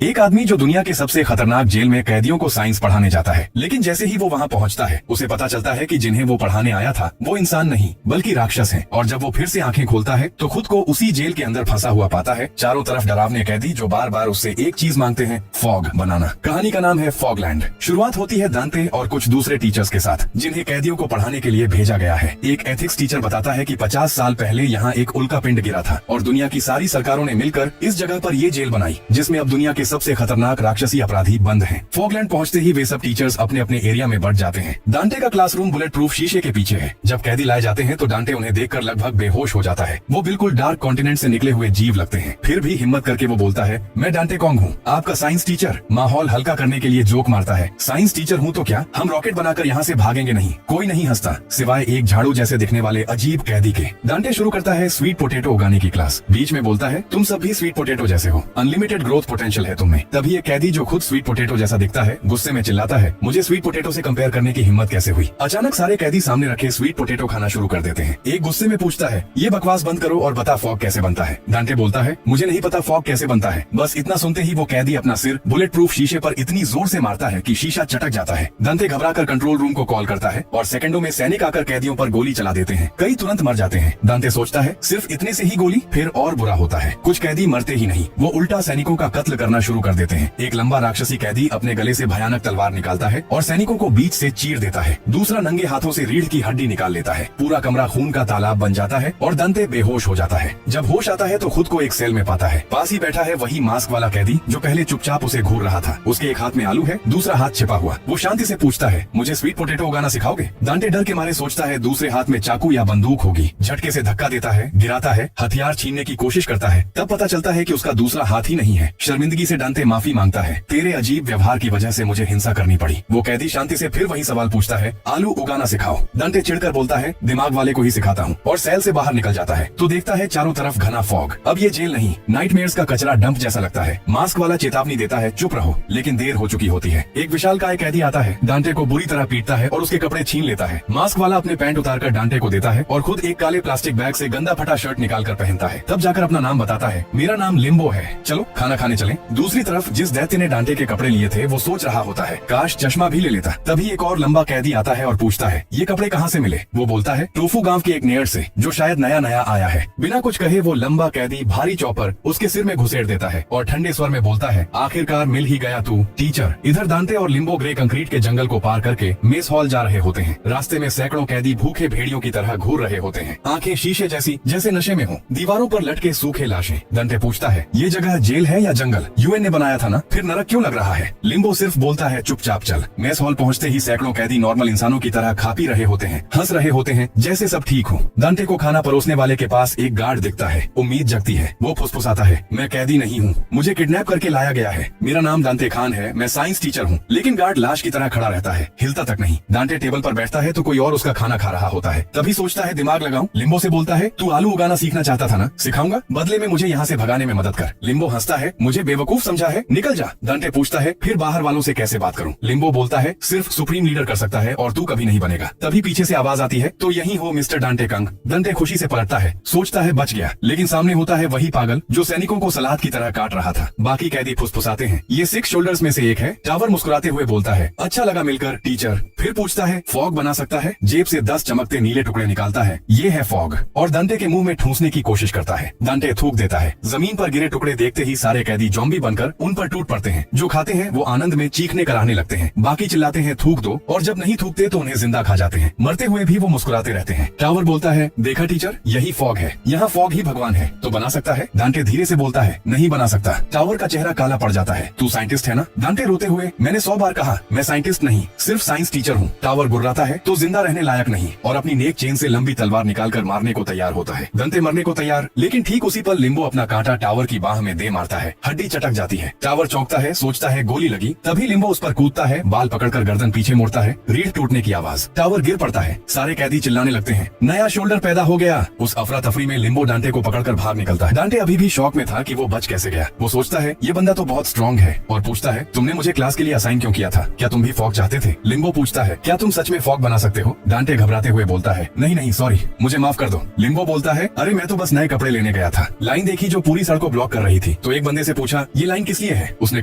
एक आदमी जो दुनिया के सबसे खतरनाक जेल में कैदियों को साइंस पढ़ाने जाता है, लेकिन जैसे ही वो वहाँ पहुँचता है उसे पता चलता है कि जिन्हें वो पढ़ाने आया था वो इंसान नहीं बल्कि राक्षस हैं। और जब वो फिर से आंखें खोलता है तो खुद को उसी जेल के अंदर फंसा हुआ पाता है। चारों तरफ डरावने कैदी जो बार बार उससे एक चीज मांगते हैं, फॉग बनाना। कहानी का नाम है फॉगलैंड। शुरुआत होती है दांते और कुछ दूसरे टीचर्स के साथ जिन्हें कैदियों को पढ़ाने के लिए भेजा गया है। एक एथिक्स टीचर बताता है कि 50 साल पहले यहाँ एक उल्का पिंड गिरा था और दुनिया की सारी सरकारों ने मिलकर इस जगह पर ये जेल बनाई जिसमें अब दुनिया के सबसे खतरनाक राक्षसी अपराधी बंद हैं। फॉगलैंड पहुंचते ही वे सब टीचर्स अपने अपने एरिया में बढ़ जाते हैं। डांटे का क्लासरूम बुलेट प्रूफ शीशे के पीछे है। जब कैदी लाए जाते हैं तो डांटे उन्हें देखकर लगभग बेहोश हो जाता है। वो बिल्कुल डार्क कॉन्टिनेंट से निकले हुए जीव लगते हैं। फिर भी हिम्मत करके वो बोलता है, मैं डांटे कॉन्ग हूँ, आपका साइंस टीचर। माहौल हल्का करने के लिए जोक मारता है, साइंस टीचर हूँ तो क्या, हम रॉकेट बनाकर यहाँ से भागेंगे नहीं। कोई नहीं हंसता सिवाय एक झाड़ू जैसे दिखने वाले अजीब कैदी के। डांटे शुरू करता है स्वीट पोटैटो उगाने की क्लास। बीच में बोलता है, तुम सब भी स्वीट पोटैटो जैसे हो, अनलिमिटेड ग्रोथ पोटेंशियल है तुम में। तभी एक कैदी जो खुद स्वीट पोटैटो जैसा दिखता है गुस्से में चिल्लाता है, मुझे स्वीट पोटैटो से कंपेयर करने की हिम्मत कैसे हुई। अचानक सारे कैदी सामने रखे स्वीट पोटैटो खाना शुरू कर देते हैं। एक गुस्से में पूछता है, ये बकवास बंद करो और बता फॉग कैसे बनता है। डांटे बोलता है, मुझे नहीं पता फॉग कैसे बनता है। बस इतना सुनते ही वो कैदी अपना सिर बुलेट प्रूफ शीशे पर इतनी जोर से मारता है कि शीशा चटक जाता है। डांटे घबराकर कंट्रोल रूम को कॉल करता है और सेकंडों में सैनिक आकर कैदियों पर गोली चला देते हैं। कई तुरंत मर जाते हैं। डांटे सोचता है, सिर्फ इतने से ही गोली, फिर और बुरा होता है। कुछ कैदी मरते ही नहीं, वो उल्टा सैनिकों का कत्ल करना शुरू कर देते हैं। एक लंबा राक्षसी कैदी अपने गले से भयानक तलवार निकालता है और सैनिकों को बीच से चीर देता है। दूसरा नंगे हाथों से रीढ़ की हड्डी निकाल लेता है। पूरा कमरा खून का तालाब बन जाता है और दांते बेहोश हो जाता है। जब होश आता है तो खुद को एक सेल में पाता है। पास ही बैठा है वही मास्क वाला कैदी जो पहले चुपचाप उसे घूर रहा था। उसके एक हाथ में आलू है, दूसरा हाथ छिपा हुआ। वो शांति से पूछता है, मुझे स्वीट पोटैटो उगाना सिखाओगे। दांटे डर के मारे सोचता है दूसरे हाथ में चाकू या बंदूक होगी। झटके से धक्का देता है, गिराता है, हथियार छीनने की कोशिश करता है। तब पता चलता है कि उसका दूसरा हाथ ही नहीं है। शर्मिंदगी से डांटे माफी मांगता है, तेरे अजीब व्यवहार की वजह से मुझे हिंसा करनी पड़ी। वो कैदी शांति से फिर वही सवाल पूछता है, आलू उगाना सिखाओ। डांटे चिढ़कर बोलता है, दिमाग वाले को ही सिखाता हूँ, और सेल से बाहर निकल जाता है तो देखता है चारों तरफ घना फॉग। अब ये जेल नहीं, नाइटमेयर्स का कचरा डंप जैसा लगता है। मास्क वाला चेतावनी देता है, चुप रहो, लेकिन देर हो चुकी होती है। एक विशालकाय कैदी आता है, डांटे को बुरी तरह पीटता है और उसके कपड़े छीन लेता है। मास्क वाला अपने पैंट उतारकर डांटे को देता है और खुद एक काले प्लास्टिक बैग से गंदा फटा शर्ट निकाल कर पहनता है। तब जाकर अपना नाम बताता है, मेरा नाम लिम्बो है, चलो खाना खाने चलें। दूसरी तरफ जिस दैत्य ने डांटे के कपड़े लिए थे वो सोच रहा होता है, काश चश्मा भी ले लेता। तभी एक और लंबा कैदी आता है और पूछता है, ये कपड़े कहाँ से मिले। वो बोलता है, टोफू गांव के एक नेयर से जो शायद नया नया आया है। बिना कुछ कहे वो लंबा कैदी भारी चौपर उसके सिर में घुसेड़ देता है और ठंडे स्वर में बोलता है, आखिरकार मिल ही गया तू टीचर। इधर दांते और लिम्बो ग्रे कंक्रीट के जंगल को पार करके मेस हॉल जा रहे होते हैं। रास्ते में सैकड़ों कैदी भूखे भेड़ियों की तरह घूर रहे होते हैं, आंखें शीशे जैसी जैसे नशे में हो। दीवारों पर लटके सूखे लाशें। दांते पूछता है, ये जगह जेल है या जंगल, यूएन ने बनाया था ना, फिर नरक क्यों लग रहा है। लिम्बो सिर्फ बोलता है, चुपचाप चल। मेस हॉल पहुंचते ही सैकड़ों कैदी नॉर्मल इंसानों की तरह खा पी रहे होते हैं, हंस रहे होते हैं जैसे सब ठीक हो। दांते को खाना परोसने वाले के पास एक गार्ड दिखता है। उम्मीद जगती है। वो फुसफुसाता है, मैं कैदी नहीं हूँ, मुझे किडनैप करके लाया गया है। मेरा नाम दांते खान है, मैं साइंस टीचर हूँ। लेकिन गार्ड लाश की तरह खड़ा रहता है, हिलता तक नहीं। दांते टेबल पर बैठता है तो कोई और उसका खाना खा रहा होता है। तभी सोचता है, दिमाग लगाऊं। लिम्बो से बोलता है, तू आलू उगाना सीखना चाहता था ना, सिखाऊंगा, बदले में मुझे यहाँ से भगाने में मदद कर। लिम्बो हंसता है, मुझे बेवकूफ समझा है, निकल जा। दांते पूछता है, फिर बाहर वालों से कैसे बात करूँ। लिम्बो बोलता है, सिर्फ सुप्रीम लीडर कर सकता है और तू कभी नहीं बनेगा। तभी पीछे से आवाज आती है, तो यही हो मिस्टर डांटे कंग। दांते खुशी से पलटता है, सोचता है बच गया, लेकिन सामने होता है वही पागल जो सैनिकों को सलाद की तरह काट रहा था। बाकी कैदी फुसफुसाते हैं, ये 6 शोल्डर्स में से एक है। टावर मुस्कुराते हुए बोलता है, अच्छा लगा मिलकर टीचर। फिर पूछता है, फॉग बना सकता है। जेब से 10 चमकते नीले टुकड़े निकालता है, ये है फॉग, और दांते के मुंह में ठूंसने की कोशिश करता है। दांते थूक देता है। जमीन पर गिरे टुकड़े देखते ही सारे कैदी जॉम्बी बनकर उन पर टूट पड़ते हैं। जो खाते हैं वो आनंद में चीखने कराहने लगते हैं। बाकी चिल्लाते हैं, थूक दो, और जब नहीं थूकते तो उन्हें जिंदा खा जाते हैं। मरते हुए भी वो मुस्कुराते रहते हैं। टावर बोलता है, देखा टीचर, यही फॉग है, यहाँ फॉग ही भगवान है, तो बना सकता है। दांते धीरे से बोलता है, नहीं बना सकता। टावर का चेहरा काला पड़ जाता है, तू साइंटिस्ट है ना। दांते रोते हुए, मैंने 100 बार कहा मैं साइंटिस्ट नहीं, सिर्फ साइंस टीचर हूँ। टावर गुर्राता है, तो जिंदा रहने लायक नहीं, और अपनी नेक चेन से लंबी तलवार निकालकर मारने को तैयार होता है। दांते मरने को तैयार, लेकिन ठीक उसी पर लिम्बो अपना कांटा टावर की बाह में दे मारता है। हड्डी चटक जाती है। टावर चौंकता है, सोचता है गोली लगी। तभी लिम्बो उस पर कूदता है, बाल पकड़कर गर्दन पीछे मोड़ता है। रीढ़ टूटने की आवाज। टावर गिर पड़ता है। सारे कैदी चिल्लाने लगते हैं, नया शोल्डर पैदा हो गया। उस अफरा तफरी में लिम्बो डांटे को पकड़कर भाग निकलता है। डांटे अभी भी शौक में था कि वो बच कैसे गया। वो सोचता है, ये बंदा तो बहुत स्ट्रॉन्ग है, और पूछता है, तुमने मुझे क्लास के लिए असाइन क्यों किया था, क्या तुम भी फॉग चाहते थे। लिम्बो पूछता पूछता है क्या तुम सच में फॉग बना सकते हो? डांटे घबराते हुए बोलता है नहीं नहीं सॉरी, मुझे माफ कर दो। लिम्बो बोलता है अरे मैं तो बस नए कपड़े लेने गया था। लाइन देखी जो पूरी सड़क को ब्लॉक कर रही थी, तो एक बंदे से पूछा ये लाइन किस लिए है? उसने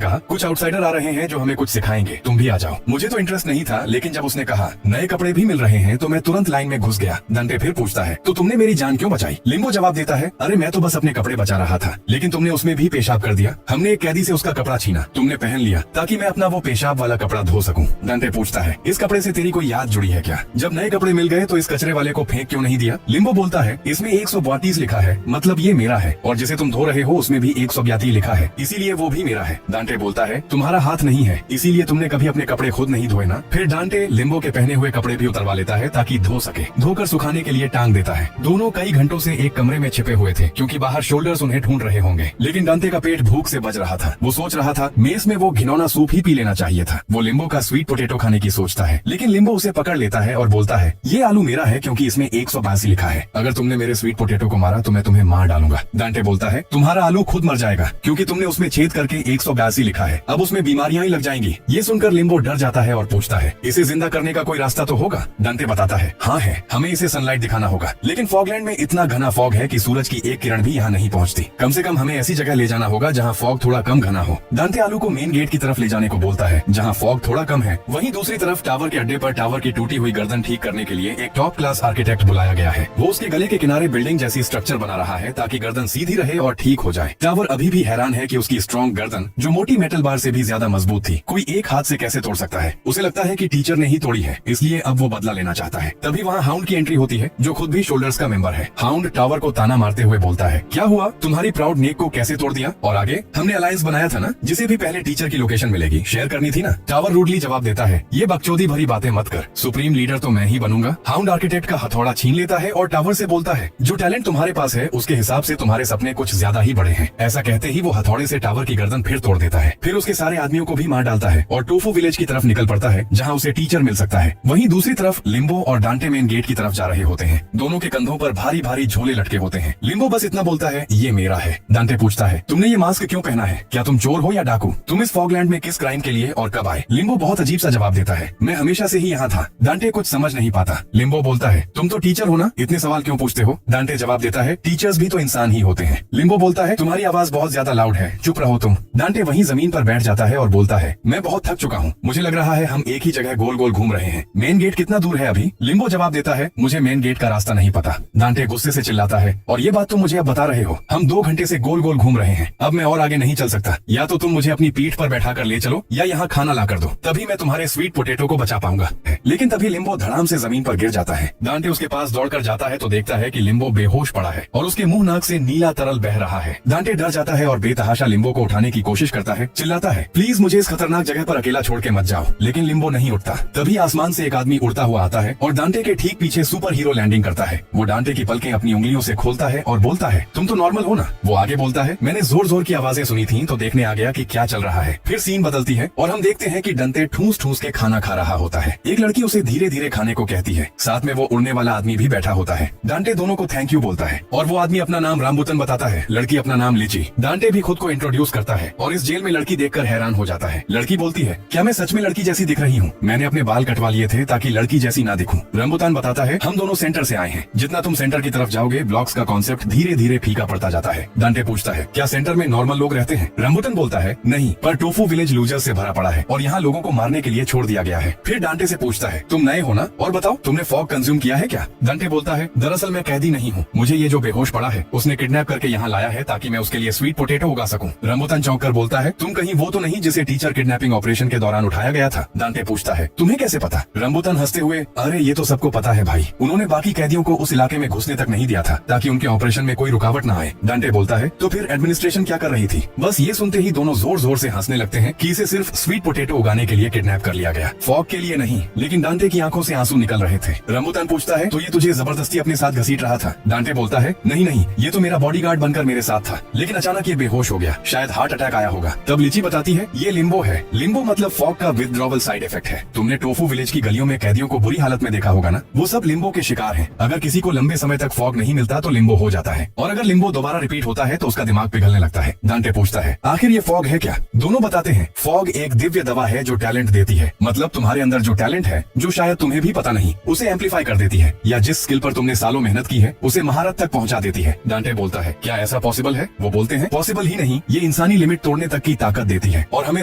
कहा कुछ आउटसाइडर आ रहे हैं जो हमें कुछ सिखाएंगे, तुम भी आ जाओ। मुझे तो इंटरेस्ट नहीं था, लेकिन जब उसने कहा नए कपड़े भी मिल रहे हैं तो मैं तुरंत लाइन में घुस गया। डांटे फिर पूछता है तो तुमने मेरी जान क्यों बचाई? लिम्बो जवाब देता है अरे मैं तो बस अपने कपड़े बचा रहा था, लेकिन तुमने उसमें भी पेशाब कर दिया। हमने एक कैदी से उसका कपड़ा छीना, तुमने पहन लिया ताकि मैं अपना वो पेशाब वाला कपड़ा धो सकूं। डांटे पूछता है इस कपड़े से तेरी कोई याद जुड़ी है क्या? जब नए कपड़े मिल गए तो इस कचरे वाले को फेंक क्यों नहीं दिया? लिम्बो बोलता है इसमें 132 लिखा है, मतलब ये मेरा है, और जिसे तुम धो रहे हो उसमें भी 132 लिखा है, इसीलिए वो भी मेरा है। डांटे बोलता है तुम्हारा हाथ नहीं है, इसीलिए तुमने कभी अपने कपड़े खुद नहीं धोए ना? फिर डांटे लिम्बो के पहने हुए कपड़े भी उतरवा लेता है ताकि धो सके। धोकर सुखाने के लिए टांग देता है। दोनों कई घंटों से एक कमरे में छिपे हुए थे, क्योंकि बाहर शोल्डर्स उन्हें ढूंढ रहे होंगे। लेकिन डांटे का पेट भूख से बज रहा था। वो सोच रहा था मेस में वो घिनौना सूप ही पी लेना चाहिए था। वो लिम्बो का स्वीट पोटैटो खाने की सोचता है, लेकिन लिम्बो उसे पकड़ लेता है और बोलता है ये आलू मेरा है क्योंकि इसमें 182 लिखा है। अगर तुमने मेरे स्वीट पोटैटो को मारा तो मैं तुम्हें मार डालूंगा। डांटे बोलता है तुम्हारा आलू खुद मर जाएगा, क्योंकि तुमने उसमें छेद करके 182 लिखा है। अब उसमें बीमारियां ही लग जाएंगी। ये सुनकर लिम्बो डर जाता है और पूछता है इसे जिंदा करने का कोई रास्ता तो होगा? डांटे बताता है हाँ है, हमें इसे सनलाइट दिखाना होगा, लेकिन फॉगलैंड में इतना घना फॉग है कि सूरज की एक किरण भी यहाँ नहीं पहुँचती। कम से कम हमें ऐसी जगह ले जाना होगा जहाँ फॉग थोड़ा कम घना हो। डांटे आलू को मेन गेट की तरफ ले जाने को बोलता है, जहाँ फॉग थोड़ा कम है। वहीं दूसरी तरफ टावर के अड्डे पर टावर की टूटी हुई गर्दन ठीक करने के लिए एक टॉप क्लास आर्किटेक्ट बुलाया गया है। वो उसके गले के किनारे बिल्डिंग जैसी स्ट्रक्चर बना रहा है ताकि गर्दन सीधी रहे और ठीक हो जाए। टावर अभी भी हैरान है कि उसकी स्ट्रॉन्ग गर्दन, जो मोटी मेटल बार से भी ज्यादा मजबूत थी, कोई एक हाथ से कैसे तोड़ सकता है। उसे लगता है कि टीचर ने ही तोड़ी है, इसलिए अब वो बदला लेना चाहता है। तभी वहाँ हाउंड की एंट्री होती है, जो खुद भी शोल्डर्स का मेंबर है। हाउंड टावर को ताना मारते हुए बोलता है क्या हुआ, तुम्हारी प्राउड नेक को कैसे तोड़ दिया? और आगे हमने अलायंस बनाया था ना, जिसे भी पहले टीचर की लोकेशन मिलेगी, शेयर करनी थी ना? टावर रूडली जवाब देता है ये बकचोदी भरी बातें मत कर, सुप्रीम लीडर तो मैं ही बनूंगा। हाउंड आर्किटेक्ट का हथौड़ा छीन लेता है और टावर से बोलता है जो टैलेंट तुम्हारे पास है उसके हिसाब से तुम्हारे सपने कुछ ज्यादा ही बड़े हैं। ऐसा कहते ही वो हथौड़े से टावर की गर्दन फिर तोड़ देता है। फिर उसके सारे आदमियों को भी मार डालता है और टोफू विलेज की तरफ निकल पड़ता है, जहाँ उसे टीचर मिल सकता है। वहीं दूसरी तरफ लिम्बो और डांटे मेन गेट की तरफ जा रहे होते हैं। दोनों के कंधों पर भारी भारी झोले लटके होते हैं। लिम्बो बस इतना बोलता है ये मेरा है। डांटे पूछता है तुमने ये मास्क क्यों पहना है? क्या तुम चोर हो या डाकू? तुम इस फॉगलैंड में किस क्राइम के लिए और कब आए? लिम्बो बहुत अजीब सा जवाब देता है मैं हमेशा से ही यहाँ था। डांटे कुछ समझ नहीं पाता। लिम्बो बोलता है तुम तो टीचर हो ना, इतने सवाल क्यों पूछते हो? डांटे जवाब देता है टीचर्स भी तो इंसान ही होते हैं। लिम्बो बोलता है तुम्हारी आवाज बहुत ज्यादा लाउड है, चुप रहो तुम। डांटे वहीं जमीन पर बैठ जाता है और बोलता है मैं बहुत थक चुका हूँ, मुझे लग रहा है हम एक ही जगह गोल गोल घूम रहे हैं। मेन गेट कितना दूर है अभी? लिम्बो जवाब देता है मुझे मेन गेट का रास्ता नहीं पता। डांटे गुस्से से चिल्लाता है और ये बात तुम मुझे अब बता रहे हो? हम 2 घंटे से गोल गोल घूम रहे हैं, अब मैं और आगे नहीं चल सकता। या तो तुम मुझे अपनी पीठ पर बैठा कर ले चलो या यहाँ खाना ला कर दो, तभी मैं तुम्हारे स्वीट पोटैटो को बचा पाऊंगा। लेकिन तभी लिम्बो धड़ाम से जमीन पर गिर जाता है। डांटे उसके पास दौड़कर जाता है तो देखता है कि लिम्बो बेहोश पड़ा है और उसके मुंह नाक से नीला तरल बह रहा है। डांटे डर जाता है और बेतहाशा लिम्बो को उठाने की कोशिश करता है, चिल्लाता है प्लीज मुझे इस खतरनाक जगह पर अकेला छोड़ के मत जाओ। लेकिन लिम्बो नहीं उठता। तभी आसमान से एक आदमी उड़ता हुआ आता है और डांटे के ठीक पीछे सुपर हीरो लैंडिंग करता है। वो डांटे की पलकें अपनी उंगलियों से खोलता है और बोलता है तुम तो नॉर्मल हो ना? वो आगे बोलता है मैंने जोर जोर की आवाजें सुनी थी तो देखने आ गया कि क्या चल रहा है। फिर सीन बदलती है और हम देखते हैं कि डांटे ठूस ठूस के खाना खा रहा होता है। एक लड़की उसे धीरे धीरे खाने को कहती है, साथ में वो उड़ने वाला आदमी भी बैठा होता है। डांटे दोनों को थैंक यू बोलता है और वो आदमी अपना नाम रामबुतन बताता है, लड़की अपना नाम लिची। डांटे भी खुद को इंट्रोड्यूस करता है और इस जेल में लड़की देखकर हैरान हो जाता है। लड़की बोलती है क्या मैं सच में लड़की जैसी दिख रही हूँ? मैंने अपने बाल कटवा लिए थे ताकि लड़की जैसी ना दिखूं। रामबुतान बताता है हम दोनों सेंटर से आए हैं, जितना तुम सेंटर की तरफ जाओगे ब्लॉक्स का कॉन्सेप्ट धीरे धीरे फीका पड़ता जाता है। डांटे पूछता है क्या सेंटर में नॉर्मल लोग रहते हैं? रामबुतन बोलता है नहीं, पर टोफू विलेज लूजर से भरा पड़ा है और यहाँ लोगों को मारने के लिए छोड़ दिया गया है। फिर डांटे से पूछता है तुम नए हो ना, और बताओ तुमने फॉग कंज्यूम किया है क्या? डांटे बोलता है दरअसल मैं कैदी नहीं हूँ, मुझे ये जो बेहोश पड़ा है उसने किडनैप करके यहाँ लाया है ताकि मैं उसके लिए स्वीट पोटैटो उगा सकूं। रामबुतान चौंक कर बोलता है तुम कहीं वो तो नहीं जिसे टीचर किडनैपिंग ऑपरेशन के दौरान उठाया गया था? डांटे पूछता है तुम्हें कैसे पता? रामबुतान हंसते हुए अरे ये तो सबको पता है भाई, उन्होंने बाकी कैदियों को उस इलाके में घुसने तक नहीं दिया था ताकि उनके ऑपरेशन में कोई रुकावट न आए। डांटे बोलता है तो फिर एडमिनिस्ट्रेशन क्या कर रही थी? बस ये सुनते ही दोनों जोर जोर से हंसने लगते हैं कि इसे सिर्फ स्वीट पोटैटो उगाने के लिए किडनैप कर लिया गया, फॉग के लिए नहीं। लेकिन डांटे की आंखों से आंसू निकल रहे थे। रामबुतान पूछता है तो ये तुझे जबरदस्ती अपने साथ घसीट रहा था? डांटे बोलता है नहीं नहीं, ये तो मेरा बॉडीगार्ड बनकर मेरे साथ था, लेकिन अचानक ये बेहोश हो गया, शायद हार्ट अटैक आया होगा। तब लिची बताती है ये लिम्बो है। लिम्बो मतलब फॉग का विथड्रॉवल साइड इफेक्ट है। तुमने टोफू विलेज की गलियों में कैदियों को बुरी हालत में देखा होगा ना, वो सब लिम्बो के शिकार हैं। अगर किसी को लंबे समय तक फॉग नहीं मिलता तो लिम्बो हो जाता है, और अगर लिम्बो दोबारा रिपीट होता है तो उसका दिमाग पिघलने लगता है। डांटे पूछता है आखिर ये फॉग है क्या? दोनों बताते हैं फॉग एक दिव्य दवा है जो टैलेंट देती है, मतलब तुम्हारे अंदर जो टैलेंट है, जो शायद तुम्हें भी पता नहीं, उसे एम्पलीफाई कर देती है, या जिस स्किल पर तुमने सालों मेहनत की है उसे महारत तक पहुंचा देती है। डांटे बोलता है, क्या ऐसा पॉसिबल है? वो बोलते हैं, पॉसिबल ही नहीं, ये इंसानी लिमिट तोड़ने तक की ताकत देती है। और हमें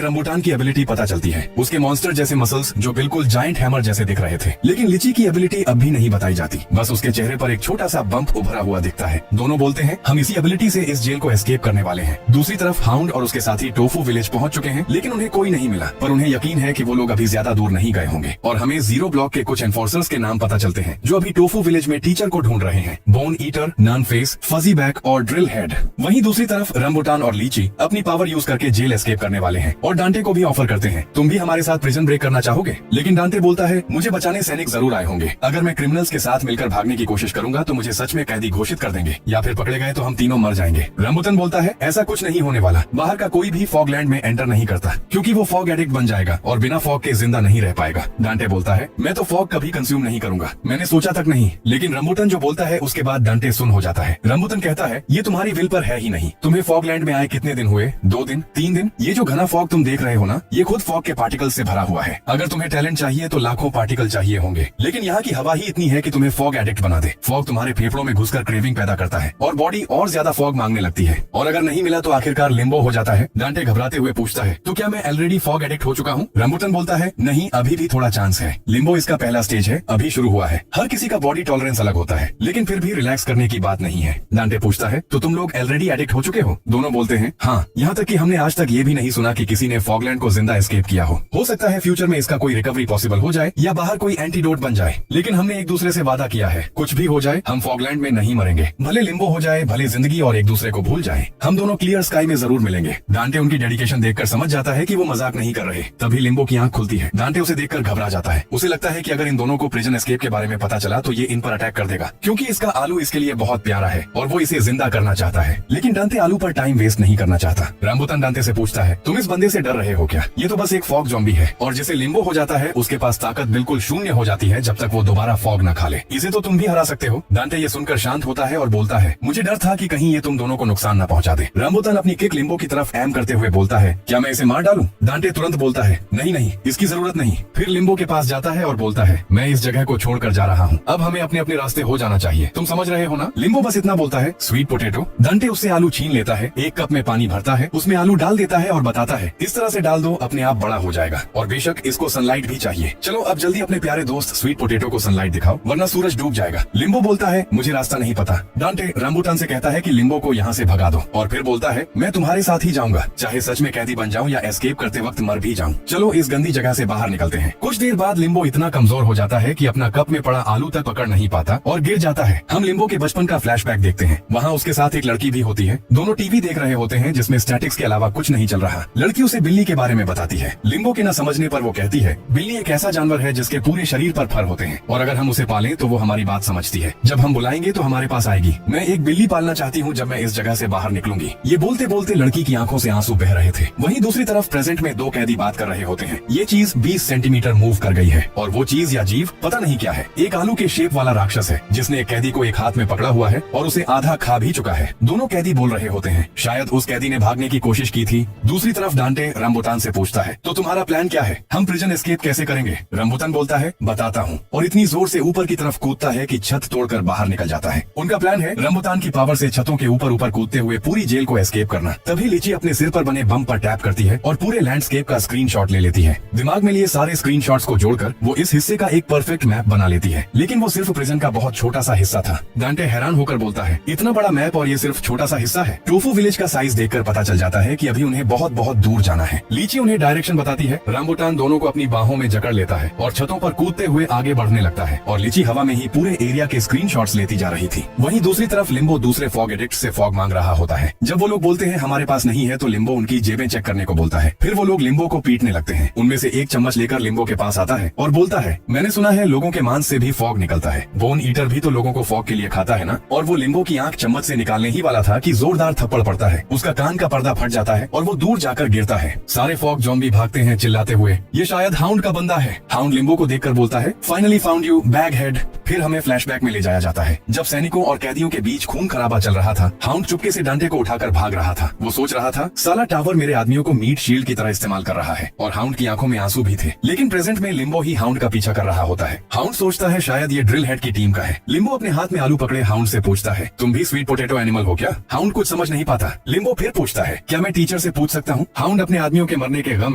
रंबूटान की एबिलिटी पता चलती है, उसके मॉन्स्टर जैसे मसल्स जो बिल्कुल जायंट हैमर जैसे दिख रहे थे। लेकिन लिची की एबिलिटी अब भी नहीं बताई जाती, बस उसके चेहरे पर एक छोटा सा बम्प उभरा हुआ दिखता है। दोनों बोलते हैं, हम इसी एबिलिटी से इस जेल को एस्केप करने वाले हैं। दूसरी तरफ हाउंड और उसके साथी टोफू विलेज पहुंच चुके हैं, लेकिन उन्हें कोई नहीं मिला। पर उन्हें यकीन है कि वो लोग अभी ज्यादा दूर नहीं गए होंगे। और हमें जीरो ब्लॉक के कुछ एनफोर्सर्स के नाम पता चलते हैं, जो अभी टोफू विलेज में टीचर को ढूंढ रहे हैं। Bone eater, nun face, fuzzy back और ड्रिल हेड। वहीं दूसरी तरफ रंबूटान और लीची अपनी पावर यूज करके जेल एस्केप करने वाले हैं और डांटे को भी ऑफर करते हैं, तुम भी हमारे साथ प्रिजन ब्रेक करना चाहोगे? लेकिन डांटे बोलता है, मुझे बचाने सैनिक जरूर आए होंगे। अगर मैं क्रिमिनल्स के साथ मिलकर भागने की कोशिश करूंगा तो मुझे सच में कैदी घोषित कर देंगे, या फिर पकड़े गए तो हम तीनों मर जाएंगे। रंबूटान बोलता है, ऐसा कुछ नहीं होने वाला। बाहर का कोई भी फॉगलैंड में एंटर नहीं करता, क्योंकि वो फॉग एडिक्ट बन जाएगा और बिना फॉग के जिंदा नहीं रह पाएगा। डांटे बोलता है, मैं तो फॉग कभी कंज्यूम नहीं करूंगा, मैंने सोचा तक नहीं। लेकिन रंबूटान जो बोलता है उसके बाद डांटे सुन हो जाता है। रंबूटान कहता है, ये तुम्हारी विल पर है ही नहीं। तुम्हें फॉगलैंड में आए कितने दिन हुए? 2 दिन, 3 दिन? ये जो घना फॉग तुम देख रहे हो ना, ये खुद फॉग के पार्टिकल से भरा हुआ है। अगर तुम्हें टैलेंट चाहिए तो लाखों पार्टिकल चाहिए होंगे, लेकिन यहाँ की हवा ही इतनी है कि तुम्हें फॉग एडिक्ट बना दे। फॉग तुम्हारे फेफड़ों में घुसकर क्रेविंग पैदा करता है और बॉडी और ज्यादा फॉग मांगने लगती है, और अगर नहीं मिला तो आखिरकार लिम्बो हो जाता है। डांटे घबराते हुए पूछता है, तो क्या मैं ऑलरेडी फॉग एडिक्ट हो चुका हूँ? रंबूटान बोलता है, नहीं, अभी भी थोड़ा चांस है। लिम्बो इसका पहला स्टेज है, अभी शुरू हुआ है। हर किसी का बॉडी टॉलरेंस अलग होता है, लेकिन फिर भी रिलैक्स करने की बात नहीं है। डांटे पूछता है, तो तुम लोग ऑलरेडी एडिक्ट हो चुके हो? दोनों बोलते हैं, हाँ, यहाँ तक कि हमने आज तक ये भी नहीं सुना कि किसी ने फॉगलैंड को जिंदा एस्केप किया हो सकता है फ्यूचर में इसका कोई रिकवरी पॉसिबल हो जाए या बाहर कोई एंटीडोट बन जाए, लेकिन हमने एक दूसरे से वादा किया है, कुछ भी हो जाए हम फॉगलैंड में नहीं मरेंगे। भले लिम्बो हो जाए, भले जिंदगी और एक दूसरे को भूल जाए, हम दोनों क्लियर स्काई में जरूर मिलेंगे। डांटे उनकी डेडिकेशन देखकर समझ जाता है कि वो मजाक नहीं कर रहे। तभी लिम्बो की आंख खुलती है। डांटे उसे देखकर घबरा जाता है। उसे लगता है कि अगर इन दोनों को प्रिजन एस्केप के बारे में पता चला तो ये इन पर अटैक कर देगा, क्योंकि इसका आलू इसके लिए बहुत प्यारा है और वो इसे जिंदा करना चाहता है। लेकिन डांटे आलू पर टाइम वेस्ट नहीं करना चाहता। रंबूटान डांटे से पूछता है, तुम इस बंदे से डर रहे हो क्या? ये तो बस एक फॉग ज़ॉम्बी है, और जिसे लिम्बो हो जाता है उसके पास ताकत बिल्कुल शून्य हो जाती है जब तक वो दोबारा फॉग न खा ले। इसे तो तुम भी हरा सकते हो। डांटे ये सुनकर शांत होता है और बोलता है, मुझे डर था कि कहीं ये तुम दोनों को नुकसान न पहुंचा दे। रंबूटान अपनी किक लिम्बो की तरफ एम करते हुए बोलता है, क्या मैं इसे मार डालूं? डांटे तुरंत बोलता है, नहीं नहीं, इसकी जरूरत नहीं। फिर लिम्बो के पास जाता है और बोलता है, मैं इस जगह को छोड़कर जा रहा हूँ, अब हमें अपने अपने रास्ते हो जाना चाहिए, तुम समझ रहे हो ना? लिम्बो बस इतना बोलता है, स्वीट पोटैटो। डांटे उससे आलू छीन लेता है, एक कप में पानी भरता है, उसमें आलू डाल देता है और बताता है, इस तरह से डाल दो, अपने आप बड़ा हो जाएगा, और बेशक इसको सनलाइट भी चाहिए। चलो अब जल्दी अपने प्यारे दोस्त स्वीट पोटैटो को सनलाइट दिखाओ, वरना सूरज डूब जाएगा। लिम्बो बोलता है, मुझे रास्ता नहीं पता। डांटे रंबूटान से कहता है कि लिम्बो को यहाँ से भगा दो, और फिर बोलता है, मैं तुम्हारे साथ ही जाऊंगा, चाहे सच में कैदी बन जाऊं या एस्केप करते वक्त मर भी जाऊं। चलो इस गंदी जगह से बाहर निकलते हैं। कुछ देर बाद लिम्बो इतना कमजोर हो जाता है कि अपना कप में पड़ा आलू तक पकड़ नहीं पाता और गिर जाता है। हम लिम्बो के बचपन का फ्लैशबैक देखते हैं। वहाँ उसके साथ एक लड़की भी होती है। दोनों टीवी देख रहे होते हैं जिसमें स्टैटिक्स के अलावा कुछ नहीं चल रहा। लड़की उसे बिल्ली के बारे में बताती है। लिम्बो के न समझने पर वो कहती है, बिल्ली एक ऐसा जानवर है जिसके पूरे शरीर पर फर होते हैं, और अगर हम उसे पालें तो वो हमारी बात समझती है। जब हम बुलाएंगे तो हमारे पास आएगी। मैं एक बिल्ली पालना चाहती हूँ जब मैं इस जगह से बाहर निकलूंगी। ये बोलते बोलते लड़की की आंखों से आंसू बह रहे थे। वहीं दूसरी तरफ प्रेजेंट में 2 कैदी बात कर रहे होते हैं। ये चीज 20 सेंटीमीटर मूव कर गई है, और वो चीज या जीव पता नहीं क्या है। एक आलू के शेप वाला राक्षस है जिसने एक कैदी को एक हाथ में पकड़ा हुआ है और उसे आधा खा भी चुका है। दोनों कैदी बोल रहे होते हैं, शायद उस कैदी ने भागने की कोशिश की थी। दूसरी तरफ डांटे रंबूटान से पूछता है, तो तुम्हारा प्लान क्या है? हम प्रिजन एस्केप कैसे करेंगे? रंबूटान बोलता है, बताता हूँ, और इतनी जोर से ऊपर की तरफ कूदता है कि छत तोड़कर बाहर निकल जाता है। उनका प्लान है रंबूटान की पावर से छतों के ऊपर ऊपर कूदते हुए पूरी जेल को एस्केप करना। तभी लीची अपने सिर पर बने बम पर टैप करती है और पूरे लैंडस्केप का स्क्रीनशॉट ले लेती है। दिमाग में लिए सारे स्क्रीनशॉट्स को जोड़कर वो इस हिस्से का एक परफेक्ट मैप बना लेती है, लेकिन वो सिर्फ प्रिजन का बहुत छोटा सा हिस्सा था। डांटे हैरान होकर बोलता है, इतना बड़ा मैप और ये सिर्फ छोटा सा हिस्सा है? टोफू विलेज का साइज देखकर पता चल जाता है कि अभी उन्हें बहुत बहुत दूर जाना है। लीची उन्हें डायरेक्शन बताती है। रंबूटान दोनों को अपनी बाहों में जकड़ लेता है और छतों पर कूदते हुए आगे बढ़ने लगता है, और लीची हवा में ही पूरे एरिया के स्क्रीनशॉट्स लेती जा रही थी। वहीं दूसरी तरफ लिम्बो दूसरे फॉग एडिक्ट से फॉग मांग रहा होता है। जब वो लोग बोलते हैं हमारे पास नहीं है तो लिम्बो उनकी जेबें चेक करने को बोलता है। फिर वो लोग लिम्बो को पीटने लगते हैं। उनमें से एक चम्मच लेकर लिम्बो के पास आता है और बोलता है, मैंने सुना है लोगों के मांस से भी फॉग निकलता है। बोन ईटर भी तो लोगों को फॉग के लिए खाता है ना? और वो लिम्बो की आंख चम्मच से निकालने ही वाला था कि जोरदार थप्पड़ पड़ता है। उसका कान का पर्दा फट जाता है और वो दूर जाकर गिरता है। सारे फॉग ज़ॉम्बी भागते हैं चिल्लाते हुए, ये शायद हाउंड का बंदा है। हाउंड लिम्बो को देखकर बोलता है, finally found you bag head. फिर हमें फ्लैशबैक में ले जाया जाता है जब सैनिकों और कैदियों के बीच खून खराबा चल रहा था। हाउंड चुपके से डांटे को उठाकर भाग रहा था। वो सोच रहा था साला टावर मेरे आदमियों को मीट शील्ड की तरह इस्तेमाल कर रहा है, और हाउंड की आंखों में आंसू भी थे। लेकिन प्रेजेंट में लिम्बो ही हाउंड का पीछा कर रहा होता है। हाउंड सोचता है शायद ये ड्रिल हेड की टीम का है। लिम्बो अपने हाथ में आलू पकड़े हाउंड से पूछता है तुम भी स्वीट पोटैटो एनिमल हो क्या? हाउंड कुछ समझ नहीं पाता। लिम्बो फिर पूछता है क्या मैं टीचर से पूछ सकता हूँ? हाउंड अपने आदमियों के मरने के गम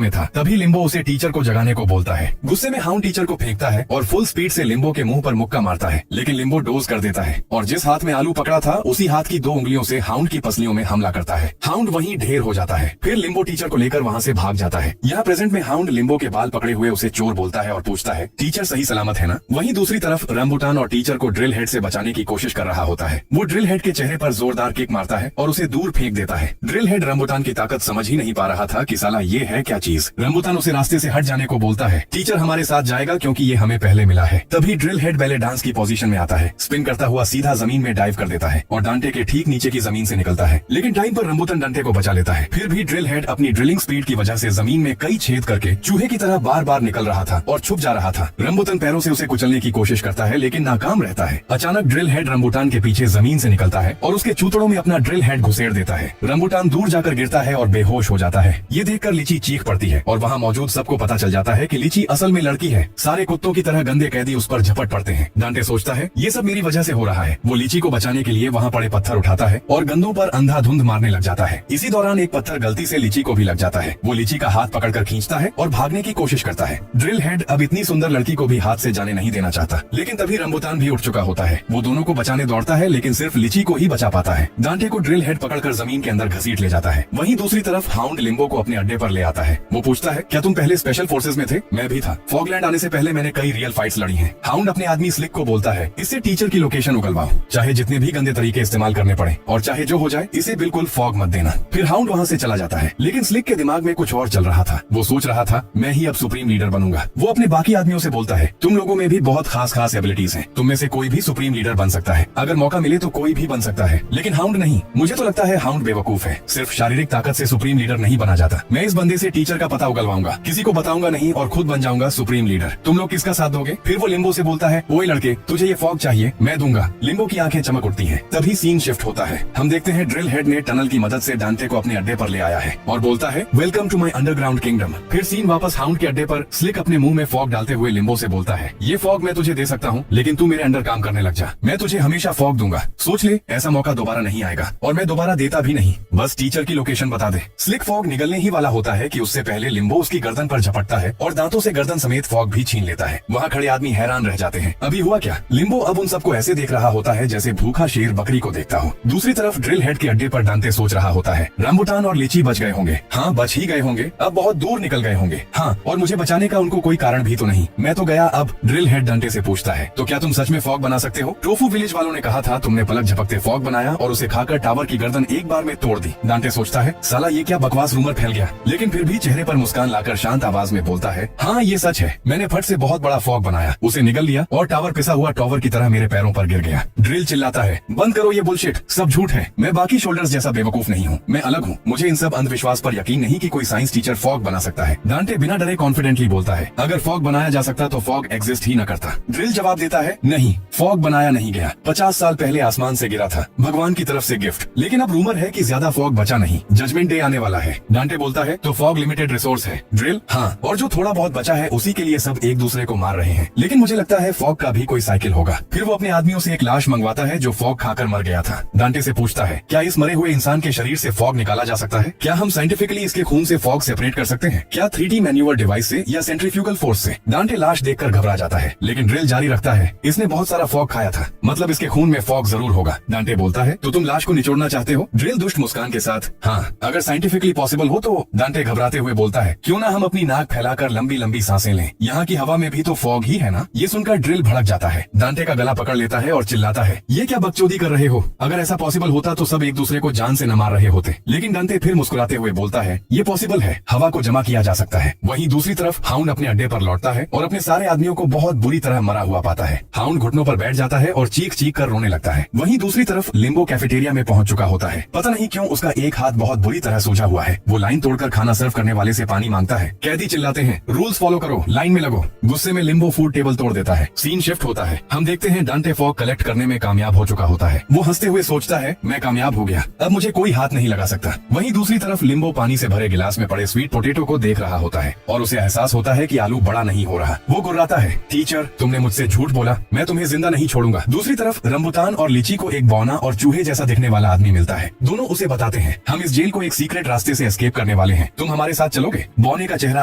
में था। तभी लिम्बो उसे टीचर को जगाने को बोलता है। गुस्से में हाउंड टीचर को फेंकता है और फुल स्पीड से लिम्बो के मुंह पर मुक्का मारता है, लेकिन लिम्बो डोज कर देता है और जिस हाथ में आलू पकड़ा था उसी हाथ की 2 उंगलियों से हाउंड की पसलियों में हमला करता है। हाउंड वहीं ढेर हो जाता है। फिर लिम्बो टीचर को लेकर वहाँ से भाग जाता है। यहाँ प्रेजेंट में हाउंड लिम्बो के बाल पकड़े हुए उसे चोर बोलता है और पूछता है टीचर सही सलामत है ना? वहीं दूसरी तरफ रंबुटान और टीचर को ड्रिल हेड से बचाने की कोशिश कर रहा होता है। वो ड्रिल हेड के चेहरे पर जोरदार किक मारता है और उसे दूर फेंक देता है। ड्रिल हेड रंबुटान की ताकत समझ ही नहीं पा रहा था कि साला ये है क्या चीज। रंबुटान उसे रास्ते से हट जाने को बोलता है। टीचर हमारे साथ जाएगा क्योंकि ये हमें पहले मिला है। तभी ड्रिल हेड बैले डांस की पोजीशन में आता है। स्पिन करता हुआ सीधा जमीन में डाइव कर देता है और डांटे के ठीक नीचे की जमीन से निकलता है, लेकिन टाइम पर रंबुटान डंटे को बचा लेता है। फिर भी ड्रिल हेड अपनी ड्रिलिंग स्पीड की वजह से जमीन में कई छेद करके चूहे की तरह बार बार निकल रहा था और छुप जा रहा था। रंबुटान पैरों से उसे कुचलने की कोशिश करता है लेकिन नाकाम रहता है। अचानक ड्रिल हेड रंबुटान के पीछे जमीन से निकलता है और उसके चूतड़ों में अपना ड्रिल हेड घुसेड़ देता है। रंबुटान दूर जाकर गिरता है और बेहोश हो जाता है। ये देखकर लीची चीख पड़ती है और वहाँ मौजूद सबको पता चल जाता है कि लीची असल में लड़की है। सारे कुत्तों की तरह गंदे कैदी उस पर झपट पड़ते हैं। डांटे सोचता है ये सब मेरी वजह से हो रहा है। वो लीची को बचाने के लिए वहाँ पड़े पत्थर उठाता है और गंदों पर अंधाधुंध मारने लग जाता है। इसी दौरान एक पत्थर गलती से लीची को भी लग जाता है। वो लीची का हाथ पकड़कर खींचता है और भागने की कोशिश करता है। ड्रिल हेड अब इतनी सुंदर लड़की को भी हाथ से जाने नहीं देना चाहता, लेकिन तभी रंबुटान भी उठ चुका होता है। वो दोनों को बचाने दौड़ता है लेकिन सिर्फ लीची को ही बचा पाता है। डांटे को ड्रिल हेड पकड़कर जमीन के अंदर घसीट ले जाता है। वहीं दूसरी तरफ हाउंड लिम्बो को अपने अड्डे पर ले आता है। वो पूछता है क्या तुम पहले स्पेशल फोर्सेज में थे? मैं भी था। फॉगलैंड आने से पहले मैंने कई रियल फाइट्स लड़ी हैं। हाउंड अपने आदमी स्लिक को बोलता है इससे टीचर की लोकेशन उगलवाओ, चाहे जितने भी गंदे तरीके इस्तेमाल करने पड़े और चाहे जो हो जाए इसे बिल्कुल फॉग मत देना। फिर हाउंड वहाँ से चला जाता है, लेकिन स्लिक के दिमाग में कुछ और चल रहा था। वो सोच रहा था मैं ही अब सुप्रीम लीडर बनूंगा। वो अपने बाकी आदमियों से बोलता है तुम लोगों में भी बहुत खास खास एबिलिटीज हैं, तुम में से कोई भी सुप्रीम लीडर बन सकता है। अगर मौका मिले तो कोई भी बन सकता है, लेकिन हाउंड नहीं। मुझे तो लगता है हाउंड बेवकूफ है। सिर्फ शारीरिक ताकत से सुप्रीम लीडर नहीं बना जाता। मैं इस बंदे से टीचर का पता उगलवाऊंगा, किसी को बताऊंगा नहीं और खुद बन जाऊंगा सुप्रीम लीडर। तुम लोग किसका साथ दोगे? फिर वो लिम्बो से बोलता है ओए लड़के तुझे ये फॉग चाहिए, मैं दूंगा। लिम्बो की आंखें चमक उठती हैं। तभी सीन शिफ्ट होता है। हम देखते हैं ड्रिल हेड ने टनल की मदद से डांटे को अपने अड्डे पर ले आया है और बोलता है welcome to my underground kingdom. फिर सीन वापस हाउंड के अड्डे पर स्लिक अपने मुंह में फॉग डालते हुए लिम्बो से बोलता है ये फॉग मैं तुझे दे सकता हूँ, लेकिन तू मेरे अंडर काम करने लग जा। मैं तुझे हमेशा फॉग दूंगा, सोच ले ऐसा मौका दोबारा नहीं आएगा और मैं दोबारा देता भी नहीं। बस टीचर की लोकेशन बता दे। स्लिक फॉग निकलने ही वाला होता है कि उससे पहले लिम्बो उसकी गर्दन पर झपटता है और दांतों से गर्दन समेत फॉग भी छीन लेता है। वहाँ खड़े आदमी हैरान रह जाते हैं। अभी हुआ क्या? लिम्बो अब उन सबको ऐसे देख रहा होता है जैसे भूखा शेर बकरी को देखता हो। दूसरी तरफ ड्रिल हेड के अड्डे पर डांटे सोच रहा होता है रंबुटान और लीची बच गए होंगे। हाँ बच ही गए होंगे, अब बहुत दूर निकल गए होंगे। हाँ और मुझे बचाने का उनको कोई कारण भी तो नहीं, मैं तो गया। अब ड्रिल हेड डांटे से पूछता है तो क्या तुम सच में फॉग बना सकते हो? टोफू विलेज वालों ने कहा था तुमने पलक झपकते फॉग बनाया और उसे खाकर टावर की गर्दन एक बार में तोड़ दी। डांटे सोचता है साला ये क्या बकवास रूमर फैल गया, लेकिन फिर भी चेहरे पर मुस्कान लाकर शांत आवाज में बोलता है हाँ ये सच है, मैंने फट से बहुत बड़ा फॉग बनाया, उसे निगल लिया और टावर पिसा हुआ टॉवर की तरह मेरे पैरों पर गिर गया। ड्रिल चिल्लाता है बंद करो ये बुलशिट, सब झूठ है। मैं बाकी शोल्डर्स जैसा बेवकूफ नहीं हूँ, मैं अलग हूँ। मुझे इन सब अंधविश्वास पर यकीन नहीं कि कोई साइंस टीचर फॉग बना सकता है। डांटे बिना डरे कॉन्फिडेंटली बोलता है अगर फॉग बनाया जा सकता तो फॉग एग्जिस्ट ही न करता। ड्रिल जवाब देता है नहीं, फॉग बनाया नहीं गया, 50 साल पहले आसमान से गिरा था, भगवान की तरफ से गिफ्ट। लेकिन अब रूमर है कि ज्यादा फॉग बचा नहीं, जजमेंट डे आने वाला है। डांटे बोलता है तो फॉग लिमिटेड रिसोर्स है। ड्रिल हाँ, और जो थोड़ा बहुत बचा है उसी के लिए सब एक दूसरे को मार रहे हैं, लेकिन मुझे लगता है फॉग का भी कोई साइकिल होगा। फिर वो अपने आदमियों से एक लाश मंगवाता है जो फॉग खाकर मर गया था। डांटे से पूछता है क्या इस मरे हुए इंसान के शरीर से फॉग निकाला जा सकता है? क्या हम साइंटिफिकली इसके खून से फॉग सेपरेट कर सकते हैं? क्या 3D मैन्यूअर डिवाइस से या सेंट्रीफ्यूगल फोर्स से? डांटे लाश देखकर घबरा जाता है, लेकिन ड्रिल जारी रखता है इसने बहुत सारा फॉग खाया था, मतलब इसके खून में फॉग जरूर होगा। डांटे बोलता है तो तुम लाश को निचोड़ना चाहते हो? ड्रिल दुष्ट मुस्कान के साथ हाँ, अगर साइंटिफिकली पॉसिबल हो तो। डांटे घबराते हुए बोलता है क्यों ना हम अपनी नाक फैलाकर लंबी लंबी सांसें लें, यहाँ की हवा में भी तो फॉग ही है ना। ये सुनकर ड्रिल भड़क जाता है, डांटे का गला पकड़ लेता है और चिल्लाता है ये क्या बकचोदी कर रहे हो? अगर ऐसा पॉसिबल होता तो सब एक दूसरे को जान से न मार रहे होते। लेकिन डांटे फिर मुस्कुराते हुए बोलता है ये पॉसिबल है, हवा को जमा किया जा सकता है। वहीं दूसरी तरफ हाउंड अपने अड्डे पर लौटता है और अपने सारे आदमियों को बहुत बुरी तरह मरा हुआ पाता है। हाउंड घुटनों पर बैठ जाता है और चीख चीख कर रोने लगता है। वहीं दूसरी तरफ लिम्बो कैफेटेरिया में पहुंच चुका होता है। पता नहीं क्यों उसका एक हाथ बहुत बुरी तरह सूजा हुआ है। वो लाइन तोड़कर खाना सर्व करने वाले से पानी मांगता है। कैदी चिल्लाते हैं रूल्स फॉलो करो, लाइन में लगो। गुस्से में लिम्बो फूड टेबल तोड़ देता है। सीन शिफ्ट शिफ्ट होता है। हम देखते हैं डांटे फॉग कलेक्ट करने में कामयाब हो चुका होता है। वो हंसते हुए सोचता है, मैं कामयाब हो गया, अब मुझे कोई हाथ नहीं लगा सकता। वहीं दूसरी तरफ लिम्बो पानी से भरे गिलास में पड़े स्वीट पोटैटो को देख रहा होता है और उसे एहसास होता है कि आलू बड़ा नहीं हो रहा। वो गुर्राता है, टीचर तुमने मुझसे झूठ बोला, मैं तुम्हें जिंदा नहीं छोड़ूंगा। दूसरी तरफ रंबुतान और लीची को एक बौना और चूहे जैसा दिखने वाला आदमी मिलता है। दोनों उसे बताते हैं, हम इस जेल को एक सीक्रेट रास्ते से एस्केप करने वाले हैं, तुम हमारे साथ चलोगे? बौने का चेहरा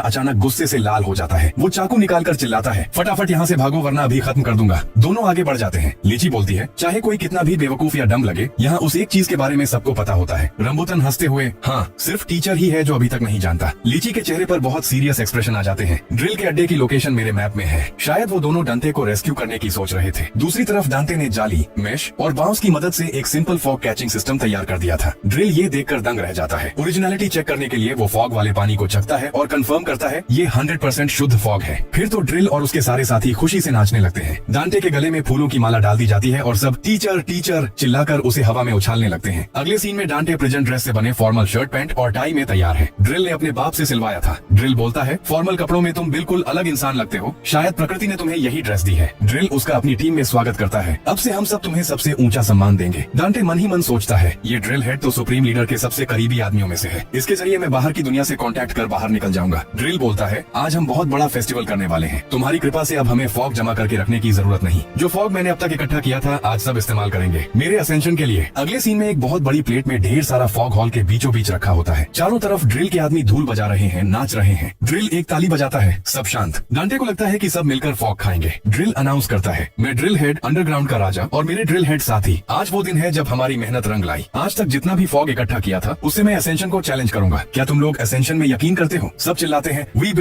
अचानक गुस्से से लाल हो जाता है। वो चाकू निकालकर चिल्लाता है, फटाफट यहाँ से भागो वरना अभी खत्म कर दूंगा। दोनों आगे बढ़ जाते हैं। लीची बोलती है, चाहे कोई कितना भी बेवकूफ या डम लगे, यहाँ उस एक चीज के बारे में सबको पता होता है। रंबुतान हंसते हुए, हाँ सिर्फ टीचर ही है जो अभी तक नहीं जानता। लीची के चेहरे पर बहुत सीरियस एक्सप्रेशन आ जाते हैं। ड्रिल के अड्डे की लोकेशन मेरे मैप में है। शायद वो दोनों डांटे को रेस्क्यू करने की सोच रहे थे। दूसरी तरफ डांटे ने जाली, मेश और बांस की मदद से एक सिंपल फॉग कैचिंग सिस्टम तैयार कर दिया था। ड्रिल ये देखकर दंग रह जाता है। ओरिजिनलिटी चेक करने के लिए वो फॉग वाले पानी को चखता है और कंफर्म करता है ये 100% शुद्ध फॉग है। फिर तो ड्रिल और उसके सारे साथी खुशी से नाचने लगते हैं। डांटे के गले में फूलों की माला डाल दी जाती है और सब टीचर टीचर चिल्लाकर उसे हवा में उछालने लगते हैं। अगले सीन में डांटे प्रेजेंट ड्रेस से बने फॉर्मल शर्ट पैंट और टाई में तैयार है। ड्रिल ने अपने बाप से सिलवाया था। ड्रिल बोलता है, फॉर्मल कपड़ों में तुम बिल्कुल अलग इंसान लगते हो, शायद प्रकृति ने तुम्हें यही ड्रेस दी है। ड्रिल उसका अपनी टीम में स्वागत करता है, अब से हम सब तुम्हें सबसे ऊंचा सम्मान देंगे। डांटे मन ही मन सोचता है, ये ड्रिल हेड तो सुप्रीम लीडर के सबसे करीबी आदमियों में से है, इसके जरिए मैं बाहर की दुनिया से कांटेक्ट कर बाहर निकल जाऊंगा। ड्रिल बोलता है, आज हम बहुत बड़ा फेस्टिवल करने वाले हैं, तुम्हारी कृपा से अब हमें फॉग जमा करके रखने की जरूरत नहीं। जो फॉग मैंने अब तक इकट्ठा किया था आज सब इस्तेमाल करेंगे मेरे असेंशन के लिए। अगले सीन में एक बहुत बड़ी प्लेट में ढेर सारा फॉग हॉल के बीचों बीच रखा होता है। चारों तरफ ड्रिल के आदमी धूल बजा रहे हैं, नाच रहे हैं। ड्रिल एक ताली बजाता है, सब शांत। डांटे को लगता है कि सब मिलकर फॉग खाएंगे। ड्रिल अनाउंस करता है, मैं ड्रिल हेड अंडरग्राउंड का राजा और मेरे ड्रिल हेड साथी, आज वो दिन है जब हमारी मेहनत रंग लाई। आज तक जितना भी फॉग इकट्ठा किया था उससे मैं असेंशन को चैलेंज करूंगा। क्या तुम लोग असेंशन में यकीन करते हो? सब चिल्लाते हैं, we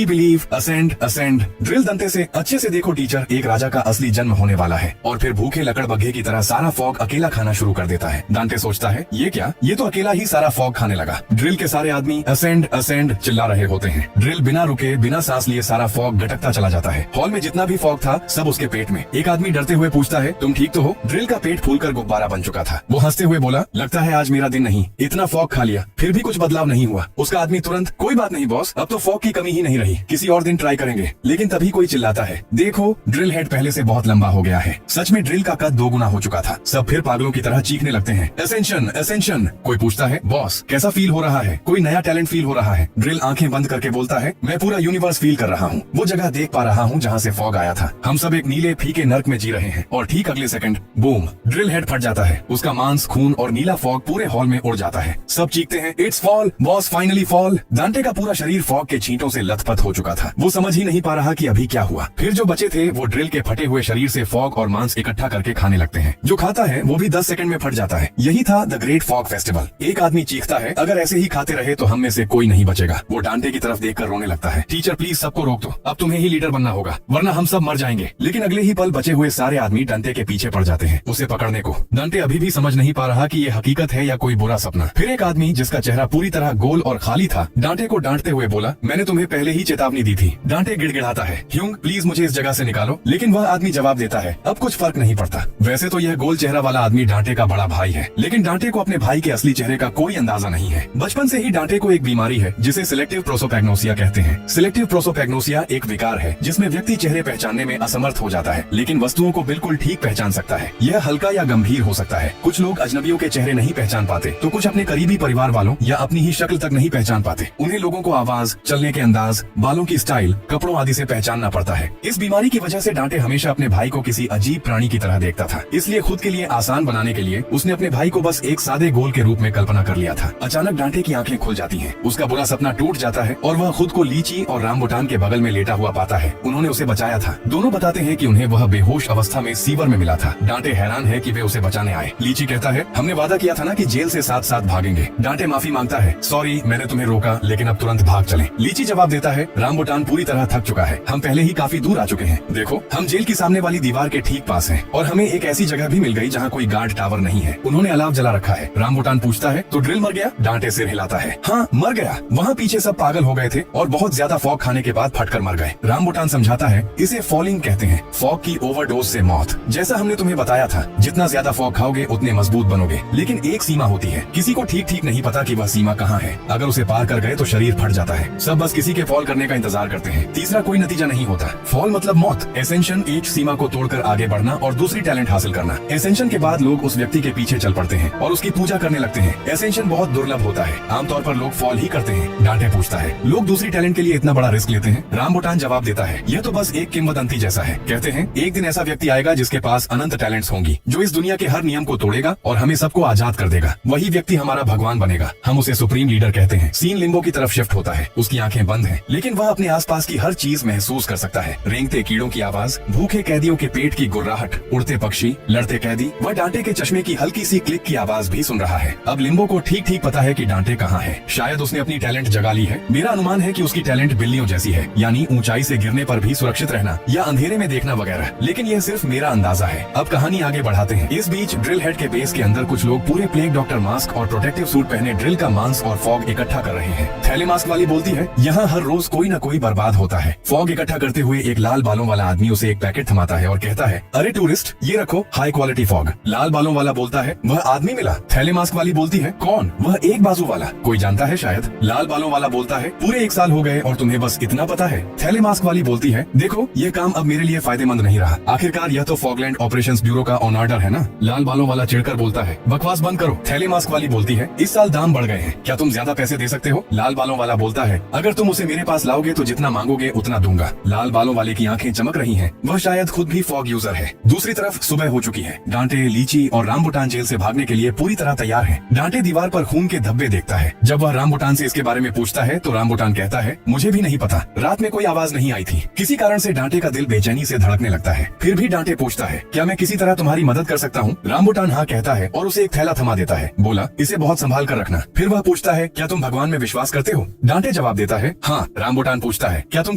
believe ascend ascend. Drill Dante से, अच्छे से देखो टीचर, एक राजा का असली जन्म होने वाला है। और फिर भूखे लकड़बग्घे की तरह सारा फॉग अकेला खाना शुरू कर देता है। डांटे सोचता है, ये क्या, ये तो अकेला ही सारा फॉग खाने लगा। ड्रिल के सारे आदमी असेंड असेंड चिल्ला रहे होते हैं। ड्रिल बिना रुके बिना सांस लिए सारा फॉग गटकता चला जाता है। हॉल में जितना भी फॉग था सब उसके पेट में। एक आदमी डरते हुए पूछता है, तुम ठीक तो हो? ड्रिल का पेट फूलकर गुब्बारा बन चुका था। वो हंसते हुए बोला, लगता है आज मेरा दिन नहीं, इतना फॉग खा लिया फिर भी कुछ बदलाव नहीं हुआ। उसका आदमी तुरंत, कोई बात नहीं बॉस, अब तो फॉग की कमी ही नहीं रही, किसी और दिन ट्राई करेंगे। लेकिन तभी कोई चिल्लाता है, देखो ड्रिल हेड पहले से बहुत लंबा हो गया है। सच में ड्रिल का कद 2 गुना हो चुका था। सब फिर पागलों की तरह चीखने लगते हैं, असेंशन असेंशन। कोई पूछता है, बॉस कैसा फील हो रहा है, कोई नया टैलेंट फील हो रहा है? ड्रिल आंखें बंद करके बोलता है, मैं पूरा यूनिवर्स फील कर रहा हूँ, वो जगह देख पा रहा हूँ जहाँ से फॉग आया था। हम सब एक नीले फीके नर्क में जी रहे हैं। और ठीक अगले सेकंड बूम, ड्रिल हेड फट जाता है। उसका मांस, खून और नीला फॉग पूरे हॉल में उड़ जाता है। सब चीखते हैं, it's fall boss, finally fall. डांटे का पूरा शरीर फॉग के छींटों से लथपथ हो चुका था। वो समझ ही नहीं पा रहा कि अभी क्या हुआ। फिर जो बचे थे वो ड्रिल के फटे हुए शरीर से फॉग और मांस इकट्ठा करके खाने लगते हैं। जो खाता है वो भी 10 सेकंड में फट जाता है। यही था द ग्रेट फॉग फेस्टिवल। एक आदमी चीखता है, अगर ऐसे ही खाते रहे तो हम में से कोई नहीं बचेगा। वो डांटे की तरफ देखकर रोने लगता है, टीचर प्लीज सबको रोक दो, अब तुम्हें ही लीडर बनना होगा वरना हम सब मर जाएंगे। लेकिन अगले ही पल बचे हुए सारे आदमी डांटे के पीछे पड़ जाते हैं उसे पकड़ने को। डांटे अभी भी समझ नहीं पा रहा कि ये हकीकत है या कोई बुरा सपना। फिर एक आदमी जिसका चेहरा पूरी तरह गोल और खाली था डांटे को डांटते हुए बोला, मैंने तुम्हें पहले ही चेतावनी दी थी। डांटे गिड़गिड़ाता है, ह्यूंग प्लीज मुझे इस जगह से निकालो। लेकिन वह आदमी जवाब देता है, अब कुछ फर्क नहीं पड़ता। वैसे तो यह गोल चेहरा वाला आदमी डांटे का बड़ा भाई है, लेकिन डांटे को अपने भाई के असली चेहरे का कोई अंदाजा नहीं है। बचपन से ही डांटे को एक बीमारी है जिसे सिलेक्टिव प्रोसोपैग्नोसिया कहते हैं। सिलेक्टिव प्रोसोपैग्नोसिया एक विकार है जिसमें व्यक्ति चेहरे पहचानने में असमर्थ हो जाता है, लेकिन वस्तुओं को बिल्कुल ठीक पहचान सकता है। यह हल्का या गंभीर हो सकता है। कुछ लोग अजनबियों के चेहरे नहीं पहचान पाते, तो कुछ अपने करीबी परिवार वालों या अपनी ही शक्ल तक नहीं पहचान पाते। उन्हें लोगों को आवाज, चलने के अंदाज, बालों की स्टाइल, कपड़ों आदि से पहचानना पड़ता है। इस बीमारी की वजह से डांटे हमेशा अपने भाई को किसी अजीब प्राणी की तरह देखता था। इसलिए खुद के लिए आसान बनाने के लिए उसने अपने भाई को बस एक सादे गोल के रूप में कल्पना कर लिया था। अचानक डांटे की आंखें खुल जाती हैं। उसका बुरा सपना टूट जाता है और वह खुद को लीची और रामबुटान के बगल में लेटा हुआ पाता है। उन्होंने उसे बचाया था। दोनों बताते हैं कि उन्हें वह बेहोश अवस्था में सीवर में मिला था। डांटे हैरान है कि वे उसे बचाने आए। लीची कहता है, हमने वादा किया था ना कि जेल से साथ साथ भागेंगे। डांटे माफी मांगता है, सॉरी मैंने तुम्हें रोका, लेकिन अब तुरंत भाग चलें। लीची जवाब देता है, रामबुटान पूरी तरह थक चुका है, हम पहले ही काफी दूर आ चुके हैं। देखो हम जेल की सामने वाली दीवार के ठीक पास हैं और हमें एक ऐसी जगह भी मिल गई जहाँ कोई गार्ड टावर नहीं है। उन्होंने अलाव जला रखा है। रामबुटान पूछता है, तो ड्रिल मर गया? डांटे सिर हिलाता है, हाँ मर गया। वहाँ पीछे सब पागल हो गए थे और बहुत ज्यादा फॉग खाने के बाद फटकर मर गए। रामबुटान समझाता है, इसे फॉलिंग कहते हैं, फॉग की ओवरडोज से मौत। जैसा हमने तुम्हें बताया था, जितना ज्यादा फॉग खाओगे उतने मजबूत बनोगे, लेकिन एक सीमा होती है। किसी को ठीक ठीक नहीं पता कि वह सीमा कहाँ है। अगर उसे पार कर गए तो शरीर फट जाता है। सब बस किसी के फॉल करने का इंतजार करते हैं। तीसरा कोई नतीजा नहीं होता। फॉल मतलब मौत। एसेंशन एक सीमा को तोड़कर आगे बढ़ना और दूसरी टैलेंट हासिल करना। एसेंशन के बाद लोग उस व्यक्ति के पीछे चल पड़ते हैं और उसकी पूजा करने लगते हैं। एसेंशन बहुत दुर्लभ होता है, आमतौर पर लोग फॉल ही करते हैं। डांटे पूछता है, लोग दूसरी टैलेंट के लिए इतना बड़ा रिस्क लेते हैं? रामबुटान जवाब देता है, यह तो बस एक किंवदंती जैसा है। कहते हैं एक दिन ऐसा व्यक्ति आएगा जिसके पास अनंत टैलेंट्स होंगी, जो इस दुनिया के हर नियम को तोड़ेगा और हमें सबको आजाद कर देगा। वही व्यक्ति हमारा भगवान बनेगा। हम उसे सुप्रीम लीडर कहते हैं। सीन लिम्बो की तरफ शिफ्ट होता है। उसकी आंखें बंद हैं, लेकिन वह अपने आसपास की हर चीज महसूस कर सकता है। रेंगते कीड़ों की आवाज, भूखे कैदियों के पेट की गुर्राहट, उड़ते पक्षी, लड़ते कैदी, वह डांटे के चश्मे की हल्की सी क्लिक की आवाज भी सुन रहा है। अब लिम्बो को ठीक ठीक पता है कि डांटे कहाँ है। शायद उसने अपनी टैलेंट जगा ली है। मेरा अनुमान है कि उसकी टैलेंट बिल्लियों जैसी है, यानी ऊंचाई से गिरने पर भी सुरक्षित रहना या अंधेरे में देखना वगैरह, लेकिन यह सिर्फ मेरा अंदाजा है। अब कहानी आगे बढ़ाते हैं। इस बीच ड्रिल हेड के बेस के अंदर कुछ लोग पूरे प्लेग डॉक्टर मास्क और प्रोटेक्टिव सूट पहने ड्रिल का मांस और फॉग इकट्ठा कर रहे हैं। थैले मास्क वाली बोलती है, यहाँ हर रोज कोई न कोई बर्बाद होता है। फॉग इकट्ठा करते हुए एक लाल बालों वाला आदमी उसे एक पैकेट थमाता है और कहता है, अरे टूरिस्ट, ये रखो हाई क्वालिटी फॉग। लाल बालों वाला बोलता है, वह आदमी मिला। थैले मास्क वाली बोलती है, कौन? वह एक बाजू वाला, कोई जानता है शायद। लाल बालों वाला बोलता है, पूरे 1 साल हो गए और तुम्हें बस इतना पता है। थैले मास्क वाली बोलती है, देखो ये काम अब मेरे लिए फायदेमंद नहीं रहा। आखिरकार यह तो फॉगलैंड ऑपरेशंस ब्यूरो का ऑन ऑर्डर है ना। लाल बालों वाला चिढ़कर बोलता है, बकवास बंद करो। थैले मास्क वाली बोलती है, इस साल दाम बढ़ गए हैं, क्या तुम ज्यादा पैसे दे सकते हो? लाल बालों वाला बोलता है, अगर तुम उसे मेरे पास लाओगे तो जितना मांगोगे उतना दूंगा। लाल बालों वाले की आंखें चमक रही हैं, वह शायद खुद भी फॉग यूजर है। दूसरी तरफ सुबह हो चुकी है। डांटे, लीची और रामबुटान जेल से भागने के लिए पूरी तरह तैयार हैं। डांटे दीवार पर खून के धब्बे देखता है। जब वह रामबुटान से इसके बारे में पूछता है तो रामबुटान कहता है, मुझे भी नहीं पता, रात में कोई आवाज नहीं आई थी। किसी कारण से डांटे का दिल बेचैनी से धड़कने लगता है। फिर भी डांटे पूछता है, क्या मैं किसी तरह तुम्हारी मदद कर सकता हूँ? रामबुटान हाँ कहता है और उसे एक थैला थमा देता है। बोला, इसे बहुत संभाल कर रखना। फिर वह पूछता है, क्या तुम भगवान में विश्वास करते हो? डांटे जवाब देता है, हाँ। रामबुटान पूछता है, क्या तुम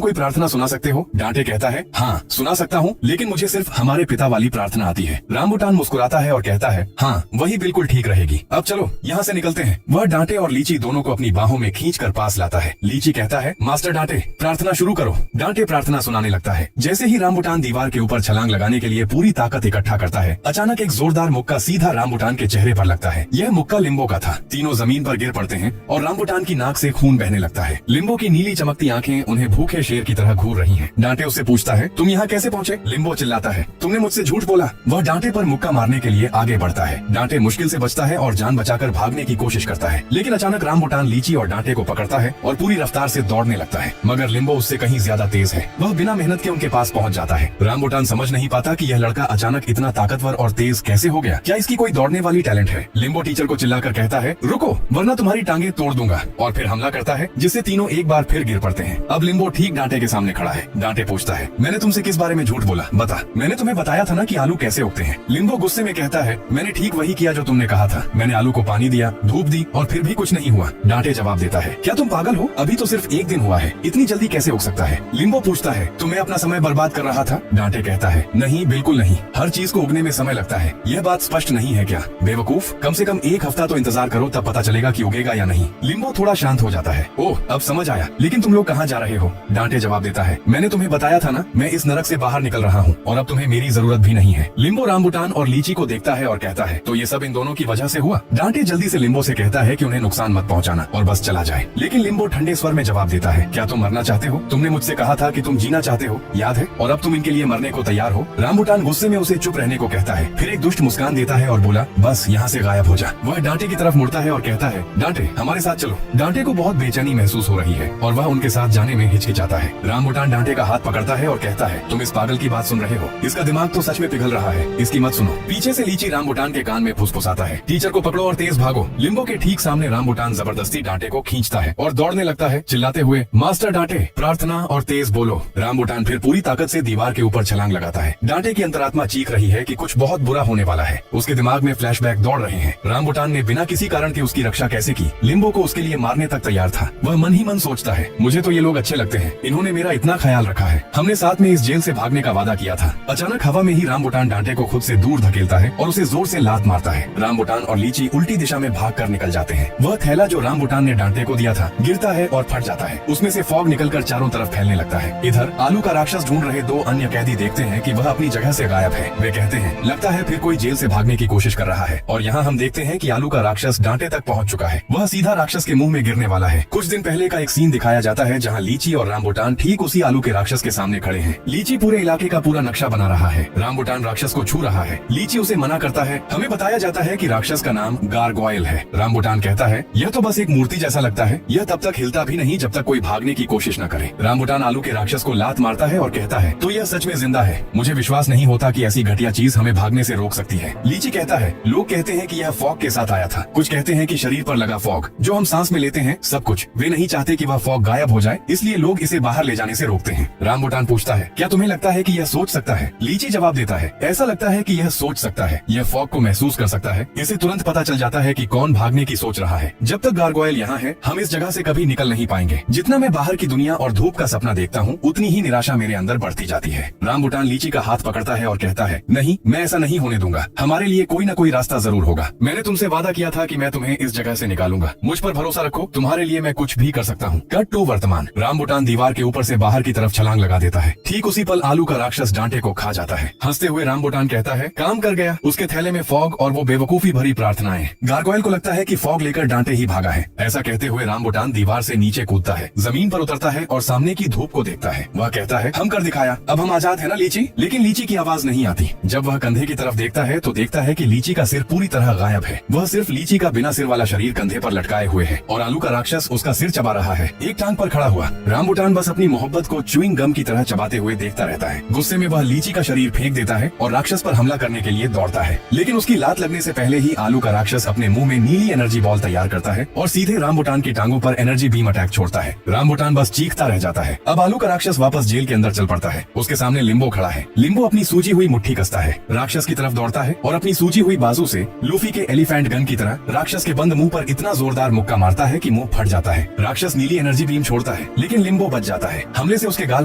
कोई प्रार्थना सुना सकते हो? डांटे कहता है, हाँ सुना सकता हूँ, लेकिन मुझे सिर्फ हमारे पिता वाली प्रार्थना आती है। रामबुटान मुस्कुराता है और कहता है, हाँ वही बिल्कुल ठीक रहेगी। अब चलो यहाँ से निकलते हैं। वह डांटे और लीची दोनों को अपनी बाहों में खींच कर पास लाता है। लीची कहता है, मास्टर डांटे, प्रार्थना शुरू करो। डांटे प्रार्थना सुनाने लगता है। जैसे ही रामबुटान दीवार के ऊपर छलांग लगाने के लिए पूरी ताकत इकट्ठा करता है, अचानक एक जोरदार मुक्का सीधा रामबुटान के चेहरे पर लगता है। यह मुक्का लिम्बो का था। तीनों जमीन पर गिर पड़ते हैं और रामबुटान की नाक से खून बहने लगता है। लिम्बो की नीली चमकती आंखें उन्हें भूखे शेर की तरह घूर रही हैं। डांटे उससे पूछता है, तुम यहाँ कैसे पहुँचे? लिम्बो चिल्लाता है, तुमने मुझसे झूठ बोला। वह डांटे पर मुक्का मारने के लिए आगे बढ़ता है। डांटे मुश्किल से बचता है और जान बचाकर भागने की कोशिश करता है, लेकिन अचानक रामबुटान लीची और डांटे को पकड़ता है और पूरी रफ्तार से दौड़ने लगता है। मगर लिम्बो उससे कहीं ज्यादा तेज है। वह बिना मेहनत के उनके पास पहुंच जाता है। रामबुटान समझ नहीं पाता कि यह लड़का अचानक इतना ताकतवर और तेज कैसे हो गया। क्या इसकी कोई दौड़ने वाली टैलेंट है? लिम्बो टीचर को चिल्लाकर कहता है, रुको वरना तुम्हारी टांगे तोड़ दूंगा, और फिर हमला करता है, जिससे तीनों एक बार फिर गिर पड़ते हैं। अब लिम्बो ठीक डांटे के सामने खड़ा है। डांटे पूछता है, मैंने तुमसे किस बारे में झूठ बोला? बता। मैंने तुम्हें बताया था ना कि आलू कैसे उगते हैं। लिम्बो गुस्से में कहता है, मैंने ठीक वही किया जो तुमने कहा था। मैंने आलू को पानी दिया, धूप दी और फिर भी कुछ नहीं हुआ। डांटे जवाब देता है, क्या तुम पागल हो? अभी तो सिर्फ 1 दिन हुआ है, इतनी जल्दी कैसे उग सकता है? लिम्बो पूछता है, तुम्हें अपना समय बर्बाद कर रहा था? डांटे कहता है, नहीं बिल्कुल नहीं, हर चीज को उगने में समय लगता है। यह बात स्पष्ट नहीं है क्या? बेवकूफ, कम से कम 1 हफ्ता तो इंतजार करो, तब पता चलेगा कि उगेगा या नहीं। लिम्बो थोड़ा शांत हो जाता है। ओह अब समझ आया, लेकिन तुम लोग कहाँ जा रहे हो? डांटे जवाब देता है, मैंने तुम्हें बताया था ना, मैं इस नरक से बाहर निकल रहा हूँ और अब तुम्हें मेरी जरूरत भी नहीं है। लिम्बो रामबुटान और लीची को देखता है और कहता है, तो ये सब इन दोनों की वजह से हुआ? डांटे जल्दी से लिम्बो से कहता है कि उन्हें नुकसान मत पहुंचाना और बस चला जाए, लेकिन लिम्बो ठंडे स्वर में जवाब देता है, क्या तुम मरना चाहते हो? तुमने मुझसे कहा था कि तुम जीना चाहते हो, याद है? और अब तुम इनके लिए मरने को तैयार हो? रामबुटान गुस्से में उसे चुप रहने को कहता है, फिर एक दुष्ट मुस्कान देता है और बोला, बस यहाँ से गायब हो जा। वह डांटे की तरफ मुड़ता है और कहता है, डांटे हमारे साथ चलो। डांटे को बहुत बेचैनी महसूस हो रही है और वह उनके साथ जाने में हिचकिचाता है। रामबुटान डांटे का हाथ पकड़ता है और कहता है, तुम इस पागल की बात सुन रहे हो? इसका दिमाग तो सच में पिघल रहा है, इसकी मत सुनो। पीछे से लीची रामबुटान के कान में फुसफुसाता है, टीचर को पकड़ो और तेज भागो। लिम्बो के ठीक सामने रामबुटान जबरदस्ती डांटे को खींचता है और दौड़ने लगता है, चिल्लाते हुए, मास्टर डांटे, प्रार्थना और तेज बोलो। रामबुटान फिर पूरी ताकत से दीवार के ऊपर छलांग लगाता है। डांटे की अंतरात्मा चीख रही है कि कुछ बहुत बुरा होने वाला है। उसके दिमाग में फ्लैशबैक दौड़ रहे हैं। रामबुटान ने बिना किसी कारण के उसकी रक्षा कैसे की? लिम्बो को उसके लिए मारने तक तैयार था। वह मन ही मन सोचता है, मुझे तो ये लोग अच्छे लगते हैं, इन्होंने मेरा इतना ख्याल रखा है, हमने साथ में इस जेल से भागने का वादा किया था। अचानक हवा में ही रामबुटान डांटे को खुद से दूर धकेलता है और उसे जोर से लात मारता है। रामबुटान और लीची उल्टी दिशा में भाग कर निकल जाते हैं। वह थैला जो रामबुटान ने डांटे को दिया था गिरता है और फट जाता है। उसमें से फॉग निकलकर चारों तरफ फैलने लगता है। इधर आलू का राक्षस ढूंढ रहे 2 अन्य कैदी देखते हैं कि वह अपनी जगह से गायब है। वे कहते हैं, लगता है फिर कोई जेल से भागने की कोशिश कर रहा है। और यहाँ हम देखते हैं कि आलू का राक्षस डांटे तक पहुँच चुका है। वह सीधा राक्षस के मुंह में गिरने वाला है। कुछ दिन पहले का एक सीन दिखाया जाता है जहाँ लीची और रामबुटान ठीक उसी आलू के राक्षस के सामने खड़े हैं। लीची लीची पूरे इलाके का पूरा नक्शा बना रहा है। रामबुटान राक्षस को छू रहा है। लीची उसे मना करता है। हमें बताया जाता है कि राक्षस का नाम गारगोयल है। रामबुटान कहता है यह तो बस एक मूर्ति जैसा लगता है, यह तब तक हिलता भी नहीं जब तक कोई भागने की कोशिश न करे। रामबुटान आलू के राक्षस को लात मारता है और कहता है तो यह सच में जिंदा है। मुझे विश्वास नहीं होता कि ऐसी घटिया चीज हमें भागने से रोक सकती है। लीची कहता है लोग कहते हैं कि यह फॉग के साथ आया था, कुछ कहते हैं कि शरीर पर लगा फॉग जो हम सांस में लेते हैं, सब कुछ। वे नहीं चाहते कि वह फॉग गायब हो जाए, इसलिए लोग इसे बाहर ले जाने से रोकते हैं। रामबुटान पूछता है क्या तुम्हें लगता है कि यह सोच सकता है? लीची जवाब देता है ऐसा लगता है कि यह सोच सकता है, यह फॉग को महसूस कर सकता है। इसे तुरंत पता चल जाता है कि कौन भागने की सोच रहा है। जब तक गारगोयल यहाँ है हम इस जगह से कभी निकल नहीं पाएंगे। जितना मैं बाहर की दुनिया और धूप का सपना देखता हूँ उतनी ही निराशा मेरे अंदर बढ़ती जाती है। रामबुटान लीची का हाथ पकड़ता है और कहता है नहीं, मैं ऐसा नहीं होने दूंगा। हमारे लिए कोई न कोई रास्ता जरूर होगा। मैंने तुमसे वादा किया था कि मैं तुम्हें इस जगह से निकालूंगा। मुझ पर भरोसा रखो, तुम्हारे लिए मैं कुछ भी कर सकता हूँ। कट टू वर्तमान। रामबुटान दीवार के ऊपर से बाहर की तरफ छलांग लगा देता है। ठीक उसी पल आलू का राक्षस डांटे को खा जाता है। हंसते हुए रामबुटान कहता है काम कर गया। उसके थैले में फॉग और वो बेवकूफी भरी प्रार्थनाएं। गारगोयल को लगता है कि फॉग लेकर डांटे ही भागा है। ऐसा कहते हुए रामबुटान दीवार से नीचे कूदता है, जमीन पर उतरता है और सामने की धूप को देखता है। वह कहता है हम कर दिखाया, अब हम आजाद है ना लीची। लेकिन लीची की आवाज नहीं आती। जब वह कंधे की तरफ देखता है तो देखता है कि लीची का सिर पूरी तरह गायब है। वह सिर्फ लीची का बिना सिर वाला शरीर कंधे पर लटकाए हुए है और आलू का राक्षस उसका सिर चबा रहा है, एक टांग पर खड़ा हुआ। रामबुटान बस अपनी मोहब्बत को च्युइंग गम की तरह चबाते हुए देखता रहता है। गुस्से में वह लीची का शरीर फेंक देता है और राक्षस पर हमला करने के लिए दौड़ता है। लेकिन उसकी लात लगने से पहले ही आलू का राक्षस अपने मुंह में नीली एनर्जी बॉल तैयार करता है और सीधे रामबुटान की टांगों पर एनर्जी बीम अटैक छोड़ता है। रामबुटान बस चीखता रह जाता है। अब आलू का राक्षस वापस जेल के अंदर चल पड़ता है। उसके सामने लिम्बो खड़ा है। लिम्बो अपनी सूजी हुई मुट्ठी कसता है, राक्षस की तरफ दौड़ता है और अपनी सूजी हुई बाजू से लूफी के एलिफेंट गन की तरह राक्षस के बंद मुंह पर इतना जोरदार मुक्का मारता है कि मुंह फट जाता है। राक्षस नीली एनर्जी बीम छोड़ता है लेकिन लिम्बो बच जाता है। हमले से उसके गाल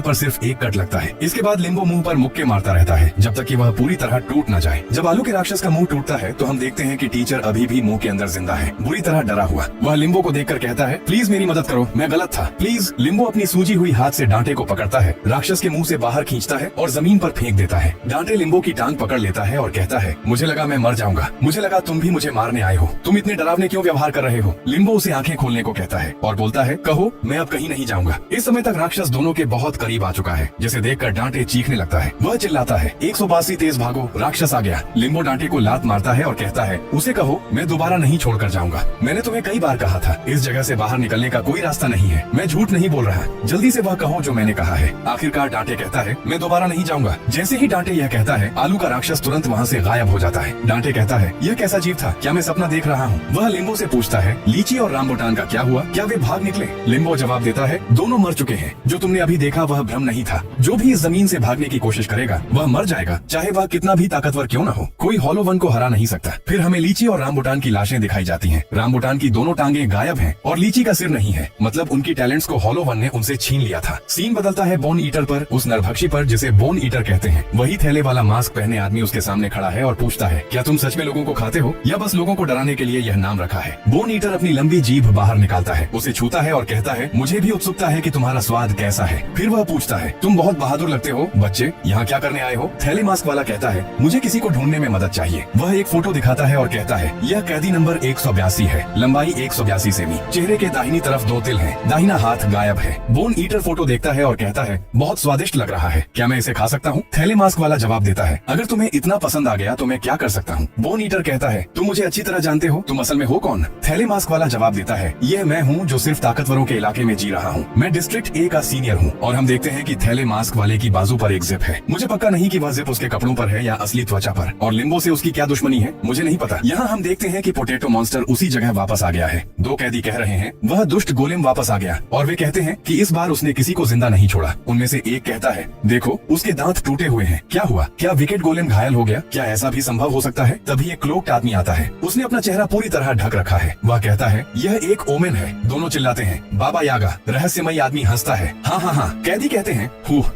पर सिर्फ एक कट लगता है। इसके बाद लिम्बो मुंह पर मुक्के मारता रहता है जब तक कि वह पूरी तरह टूट न जाए। जब आलू के राक्षस का मुंह टूटता है तो हम देखते हैं कि टीचर अभी भी मुंह के अंदर जिंदा है, बुरी तरह डरा हुआ। वह लिम्बो को देखकर कहता है प्लीज मेरी मदद करो, मैं गलत था, प्लीज। लिम्बो अपनी सूजी हुई हाथ से डांटे को पकड़ता है, राक्षस के मुंह से बाहर खींचता है और जमीन पर फेंक देता है। डांटे लिम्बो की टांग पकड़ लेता है और कहता है मुझे लगा मैं मर जाऊंगा, मुझे लगा तुम भी मुझे मारने आए हो, तुम इतने डरावने क्यों व्यवहार कर रहे हो। लिम्बो उसे आंखें खोलने को कहता है और बोलता है कहो, मैं अब कहीं नहीं जाऊंगा। इस समय तक राक्षस दोनों के बहुत करीब आ चुका है, जिसे देखकर डांटे चीखने लगता है। वह चिल्लाता है 182 तेज भागो, राक्षस आ गया। लिम्बो डांटे को लात मारता है और कहता है उसे कहो मैं दोबारा नहीं छोड़कर जाऊंगा। मैंने तुम्हें कई बार कहा था इस जगह से बाहर निकलने का कोई रास्ता नहीं है, मैं झूठ नहीं बोल रहा, जल्दी से वह कहो जो मैंने कहा है। आखिरकार डांटे कहता है मैं दोबारा नहीं जाऊंगा। जैसे ही डांटे यह कहता है आलू का राक्षस तुरंत वहाँ से गायब हो जाता है। डांटे कहता है यह कैसा जीव था, क्या मैं सपना देख रहा हूँ। वह लिम्बो से पूछता है लीची और रामबुटान का क्या हुआ, क्या वे भाग निकले। लिम्बो जवाब देता है दोनों मर चुके हैं, जो तुमने अभी देखा वह भ्रम नहीं था। जो भी इस जमीन से भागने की कोशिश करेगा वह मर जाएगा, चाहे वह कितना भी ताकतवर क्यों न हो। कोई हॉलो वन को हरा नहीं सकता। फिर हमें लीची और रामबुटान की लाशें दिखाई जाती हैं। रामबुटान की दोनों टांगे गायब हैं और लीची का सिर नहीं है, मतलब उनकी टैलेंट्स को हॉलो वन ने उनसे छीन लिया था। सीन बदलता है बोन ईटर पर, उस नरभक्षी पर जिसे बोन ईटर कहते हैं। वही थैले वाला मास्क पहने आदमी उसके सामने खड़ा है और पूछता है क्या तुम सच में लोगों को खाते हो या बस लोगों को डराने के लिए यह नाम रखा है। बोन ईटर अपनी लंबी जीभ बाहर निकालता है, उसे छूता है और कहता है मुझे भी उत्सुकता है कि तुम्हारा स्वाद कैसा है। फिर वह पूछता है तुम बहुत बहादुर लगते हो बच्चे, यहाँ क्या करने आए हो। थैले मास्क वाला कहता है मुझे किसी को ढूंढने में मदद चाहिए। वह एक फोटो दिखाता है और कहता है यह कैदी नंबर 182 है, लंबाई 182 सेमी, चेहरे के दाहिनी तरफ 2 तिल हैं, दाहिना हाथ गायब है। बोन ईटर फोटो देखता है और कहता है बहुत स्वादिष्ट लग रहा है, क्या मैं इसे खा सकता हूँ। थैले मास्क वाला जवाब देता है अगर तुम्हें इतना पसंद आ गया तो मैं क्या कर सकता हूँ। बोन ईटर कहता है तुम मुझे अच्छी तरह जानते हो, तुम असल में हो कौन। थैले मास्क वाला जवाब देता है यह मैं हूँ जो सिर्फ ताकतवरों के इलाके में जी रहा हूँ, मैं डिस्ट्रिक्ट ए का सीनियर हूँ। और हम देखते हैं कि थैले मास्क वाले की बाजू पर एक जिप है। मुझे पक्का नहीं कि वह जिप उसके कपड़ों पर है या असली त्वचा पर। और लिम्बो से उसकी क्या दुश्मनी है मुझे नहीं पता। यहाँ हम देखते हैं कि पोटैटो मॉन्स्टर उसी जगह वापस आ गया है। 2 कैदी कह रहे हैं वह दुष्ट गोलेम वापस आ गया और वे कहते हैं कि इस बार उसने किसी को जिंदा नहीं छोड़ा। उनमें से एक कहता है देखो उसके दांत टूटे हुए हैं, क्या हुआ, क्या विकेट गोलेम घायल हो गया, क्या ऐसा भी संभव हो सकता है। तभी एक क्लोक्ड आदमी आता है, उसने अपना चेहरा पूरी तरह ढक रखा है। वह कहता है यह एक ओमेन है। दोनों चिल्लाते हैं बाबा यागा। रहस्यमयी आदमी हंसता है हाँ हाँ हाँ। कैदी कहते हैं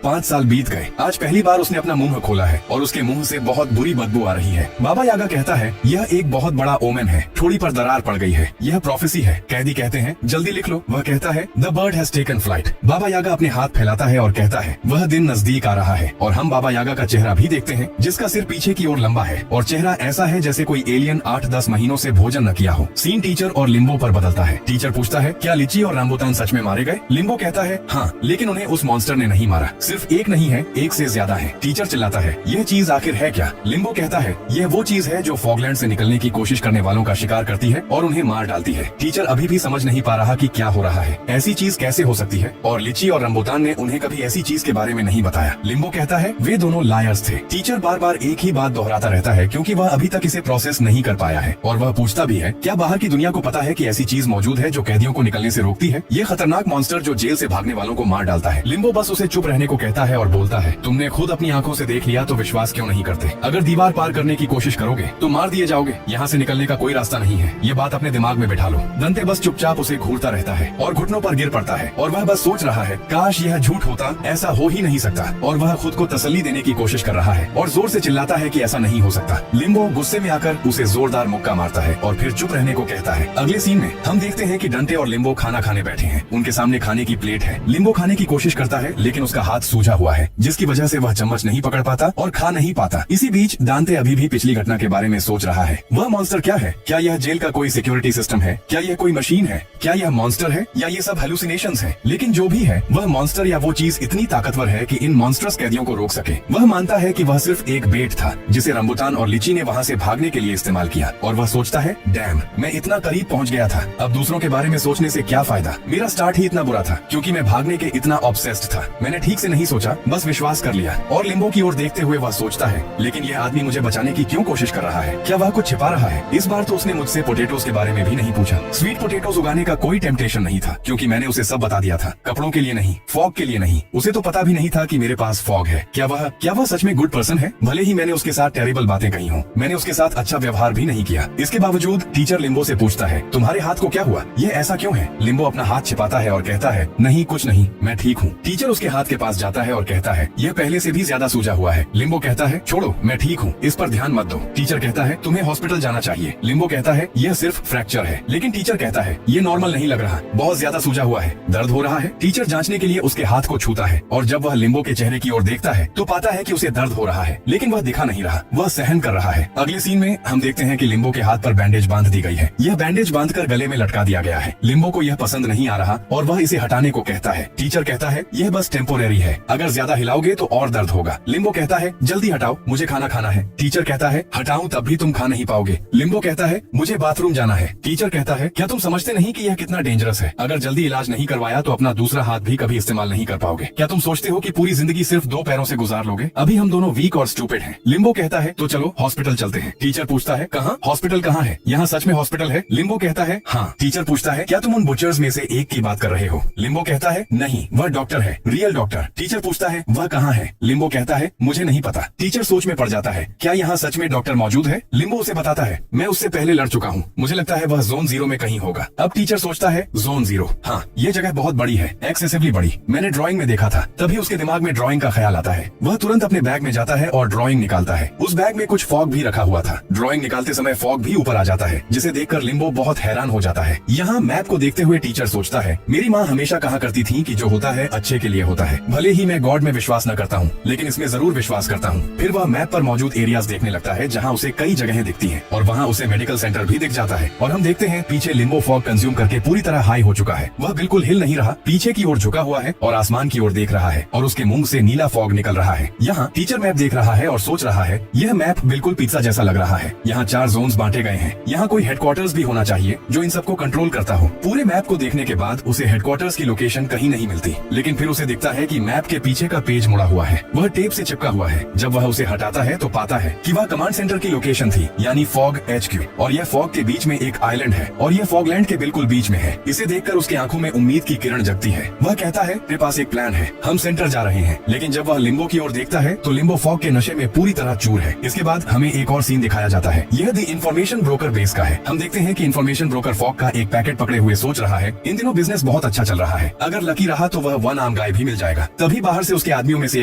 5 साल बीत गए, आज पहली बार उसने अपना मुंह खोला है और उसके मुंह से बहुत बुरी बदबू आ रही है। बाबा यागा कहता है यह एक बहुत बड़ा ओमेन है, ठोड़ी पर दरार पड़ गई है, यह प्रोफेसी है। कैदी कहते हैं जल्दी लिख लो। वह कहता है the bird has taken flight. Baba Yaga अपने हाथ फैलाता है और कहता है वह दिन नजदीक आ रहा है। और हम बाबा यागा का चेहरा भी देखते हैं जिसका सिर पीछे की ओर लंबा है और चेहरा ऐसा है जैसे कोई एलियन 8-10 महीनों से भोजन न किया हो। सीन टीचर और लिम्बो पर बदलता है। टीचर पूछता है क्या लीची और रामबुटान सच में मारे गए। लिम्बो कहता है हाँ, लेकिन उन्हें उस मॉन्स्टर ने नहीं मारा, सिर्फ एक नहीं है, एक से ज्यादा है। टीचर चिल्लाता है, यह चीज आखिर है क्या? लिम्बो कहता है, यह वो चीज है जो फॉगलैंड से निकलने की कोशिश करने वालों का शिकार करती है और उन्हें मार डालती है। टीचर अभी भी समझ नहीं पा रहा कि क्या हो रहा है, ऐसी चीज कैसे हो सकती है, और लिची और रंबूटान ने उन्हें कभी ऐसी चीज के बारे में नहीं बताया। लिम्बो कहता है, वे दोनों लायर्स थे। टीचर बार बार एक ही बात दोहराता रहता है क्योंकि वह अभी तक इसे प्रोसेस नहीं कर पाया है, और वह पूछता भी है, क्या बाहर की दुनिया को पता है कि ऐसी चीज मौजूद है जो कैदियों को निकलने से रोकती है? ये खतरनाक मॉन्स्टर जो जेल से भागने वालों को मार डालता है। लिम्बो बस उसे चुप रहने को कहता है और बोलता है, तुमने खुद अपनी आंखों से देख लिया तो विश्वास क्यों नहीं करते? अगर दीवार पार करने की कोशिश करोगे तो मार दिए जाओगे। यहाँ से निकलने का कोई रास्ता नहीं है, ये बात अपने दिमाग में बैठा लो। दंते बस चुपचाप उसे घूरता रहता है और घुटनों पर गिर पड़ता है, और वह बस सोच रहा है, काश यह झूठ होता, ऐसा हो ही नहीं सकता। और वह खुद को तसल्ली देने की कोशिश कर रहा है और जोर से चिल्लाता है कि ऐसा नहीं हो सकता। लिम्बो गुस्से में आकर उसे जोरदार मुक्का मारता है और फिर चुप रहने को कहता है। अगले सीन में हम देखते हैं कि डंटे और लिम्बो खाना खाने बैठे हैं। उनके सामने खाने की प्लेट है। लिम्बो खाने की कोशिश करता है लेकिन उसका हाथ सूजा हुआ है, जिसकी वजह से वह चम्मच नहीं पकड़ पाता और खा नहीं पाता। इसी बीच दांते अभी भी पिछली घटना के बारे में सोच रहा है। वह मॉन्स्टर क्या है? क्या यह जेल का कोई सिक्योरिटी सिस्टम है? क्या यह कोई मशीन है? क्या यह मॉन्स्टर है या ये सब हेलुसिनेशंस है? लेकिन जो भी है, वह मॉन्स्टर या वो चीज इतनी ताकतवर है कि इन मॉन्स्टर्स कैदियों को रोक सके। वह मानता है कि वह सिर्फ एक बेट था जिसे रंबूटान और लीची ने वहाँ से भागने के लिए इस्तेमाल किया, और वह सोचता है, डैम, मैं इतना करीब पहुँच गया था, अब दूसरों के बारे में सोचने से क्या फायदा? मेरा स्टार्ट ही इतना बुरा था क्योंकि मैं भागने के इतना ऑब्सेस्ड था। मैंने ठीक से नहीं सोचा, बस विश्वास कर लिया। और लिम्बो की ओर देखते हुए वह सोचता है, लेकिन यह आदमी मुझे बचाने की क्यों कोशिश कर रहा है? क्या वह कुछ छिपा रहा है? इस बार तो उसने मुझसे पोटेटोज के बारे में भी नहीं पूछा। स्वीट पोटेटोज उगाने का कोई टेम्पटेशन नहीं था क्योंकि मैंने उसे सब बता दिया था। कपड़ों के लिए नहीं, फॉग के लिए नहीं। उसे तो पता भी नहीं था कि मेरे पास फॉग है। क्या वह सच में गुड पर्सन है? भले ही मैंने उसके साथ टेरिबल बातें कही हों, मैंने उसके साथ अच्छा व्यवहार भी नहीं किया। इसके बावजूद टीचर लिम्बो से पूछता है, तुम्हारे हाथ को क्या हुआ? ये ऐसा क्यों है? लिम्बो अपना हाथ छिपाता है और कहता है, नहीं कुछ नहीं, मैं ठीक हूँ। टीचर उसके हाथ के पास जाता है और कहता है, यह पहले से भी ज्यादा सूजा हुआ है। लिम्बो कहता है, छोड़ो, मैं ठीक हूँ, इस पर ध्यान मत दो। टीचर कहता है, तुम्हें हॉस्पिटल जाना चाहिए। लिम्बो कहता है, यह सिर्फ फ्रैक्चर है। लेकिन टीचर कहता है, ये नॉर्मल नहीं लग रहा, बहुत ज्यादा सूजा हुआ है, दर्द हो रहा है। टीचर जांचने के लिए उसके हाथ को छूता है और जब वह लिम्बो के चेहरे की ओर देखता है तो पाता है कि उसे दर्द हो रहा है, लेकिन वह दिखा नहीं रहा, वह सहन कर रहा है। अगले सीन में हम देखते हैं कि लिम्बो के हाथ पर बैंडेज बांध दी गई है। यह बैंडेज बांधकर गले में लटका दिया गया है। लिम्बो को यह पसंद नहीं आ रहा और वह इसे हटाने को कहता है। टीचर कहता है, यह बस टेम्पोरेरी है, अगर ज्यादा हिलाओगे तो और दर्द होगा। लिम्बो कहता है, जल्दी हटाओ, मुझे खाना खाना है। टीचर कहता है, हटाऊं तब भी तुम खा नहीं पाओगे। लिम्बो कहता है, मुझे बाथरूम जाना है। टीचर कहता है, क्या तुम समझते नहीं कि यह कितना डेंजरस है? अगर जल्दी इलाज नहीं करवाया तो अपना दूसरा हाथ भी कभी इस्तेमाल नहीं कर पाओगे। क्या तुम सोचते हो कि पूरी जिंदगी सिर्फ 2 पैरों से गुजार लोगे? अभी हम दोनों वीक और स्टूपिड हैं। लिम्बो कहता है, तो चलो हॉस्पिटल चलते हैं। टीचर पूछता है, कहाँ? हॉस्पिटल कहाँ है? यहाँ सच में हॉस्पिटल है? लिम्बो कहता है, हाँ। टीचर पूछता है, क्या तुम उन बुचर्स में से एक की बात कर रहे हो? लिम्बो कहता है, नहीं, वह डॉक्टर है, रियल डॉक्टर। टीचर पूछता है, वह कहाँ है? लिम्बो कहता है, मुझे नहीं पता। टीचर सोच में पड़ जाता है, क्या यहाँ सच में डॉक्टर मौजूद है? लिम्बो उसे बताता है, मैं उससे पहले लड़ चुका हूँ, मुझे लगता है वह जोन 0 में कहीं होगा। अब टीचर सोचता है, जोन 0, हाँ, ये जगह बहुत बड़ी है, एक्सेसिवली बड़ी, मैंने ड्राइंग में देखा था। तभी उसके दिमाग में ड्राइंग का ख्याल आता है। वह तुरंत अपने बैग में जाता है और ड्राइंग निकालता है। उस बैग में कुछ फॉग भी रखा हुआ था। ड्राइंग निकालते समय फॉग भी ऊपर आ जाता है, जिसे देखकर लिम्बो बहुत हैरान हो जाता है। यहाँ मैप को देखते हुए टीचर सोचता है, मेरी माँ हमेशा कहा करती थी कि जो होता है अच्छे के लिए होता है। भले ही मैं गॉड में विश्वास न करता हूँ, लेकिन इसमें जरूर विश्वास करता हूँ। फिर वह मैप पर मौजूद एरियाज देखने लगता है जहाँ उसे कई जगहें दिखती हैं, और वहाँ उसे मेडिकल सेंटर भी दिख जाता है। और हम देखते हैं पीछे लिम्बो फॉग कंज्यूम करके पूरी तरह हाई हो चुका है। वह बिल्कुल हिल नहीं रहा, पीछे की ओर झुका हुआ है और आसमान की ओर देख रहा है, और उसके मुंह से नीला फॉग निकल रहा है। यहाँ टीचर मैप देख रहा है और सोच रहा है, यह मैप बिल्कुल पिज्जा जैसा लग रहा है। यहाँ 4 जोन्स बांटे गए हैं। यहाँ कोई हेडक्वार्टर्स भी होना चाहिए जो इन सबको कंट्रोल करता हो। पूरे मैप को देखने के बाद उसे हेडक्वार्टर्स की लोकेशन कहीं नहीं मिलती, लेकिन फिर उसे दिखता है कि मैप के पीछे का पेज मुड़ा हुआ है, वह टेप से चिपका हुआ है। जब वह उसे हटाता है तो पाता है कि वह कमांड सेंटर की लोकेशन थी, यानी फॉग HQ, और यह फॉग के बीच में एक आइलैंड है और यह फॉगलैंड के बिल्कुल बीच में है। इसे देखकर उसकी आंखों में उम्मीद की किरण जगती है। वह कहता है, तेरे पास एक प्लान है, हम सेंटर जा रहे हैं। लेकिन जब वह लिम्बो की ओर देखता है तो लिम्बो फॉग के नशे में पूरी तरह चूर है। इसके बाद हमें एक और सीन दिखाया जाता है। यह द इंफॉर्मेशन ब्रोकर बेस का है। हम देखते हैं कि इंफॉर्मेशन ब्रोकर फॉग का एक पैकेट पकड़े हुए सोच रहा है, इन दिनों बिजनेस बहुत अच्छा चल रहा है, अगर लकी रहा तो वह 1 आर्म गाय भी मिल जाएगा। तभी बाहर से उसके आदमियों में से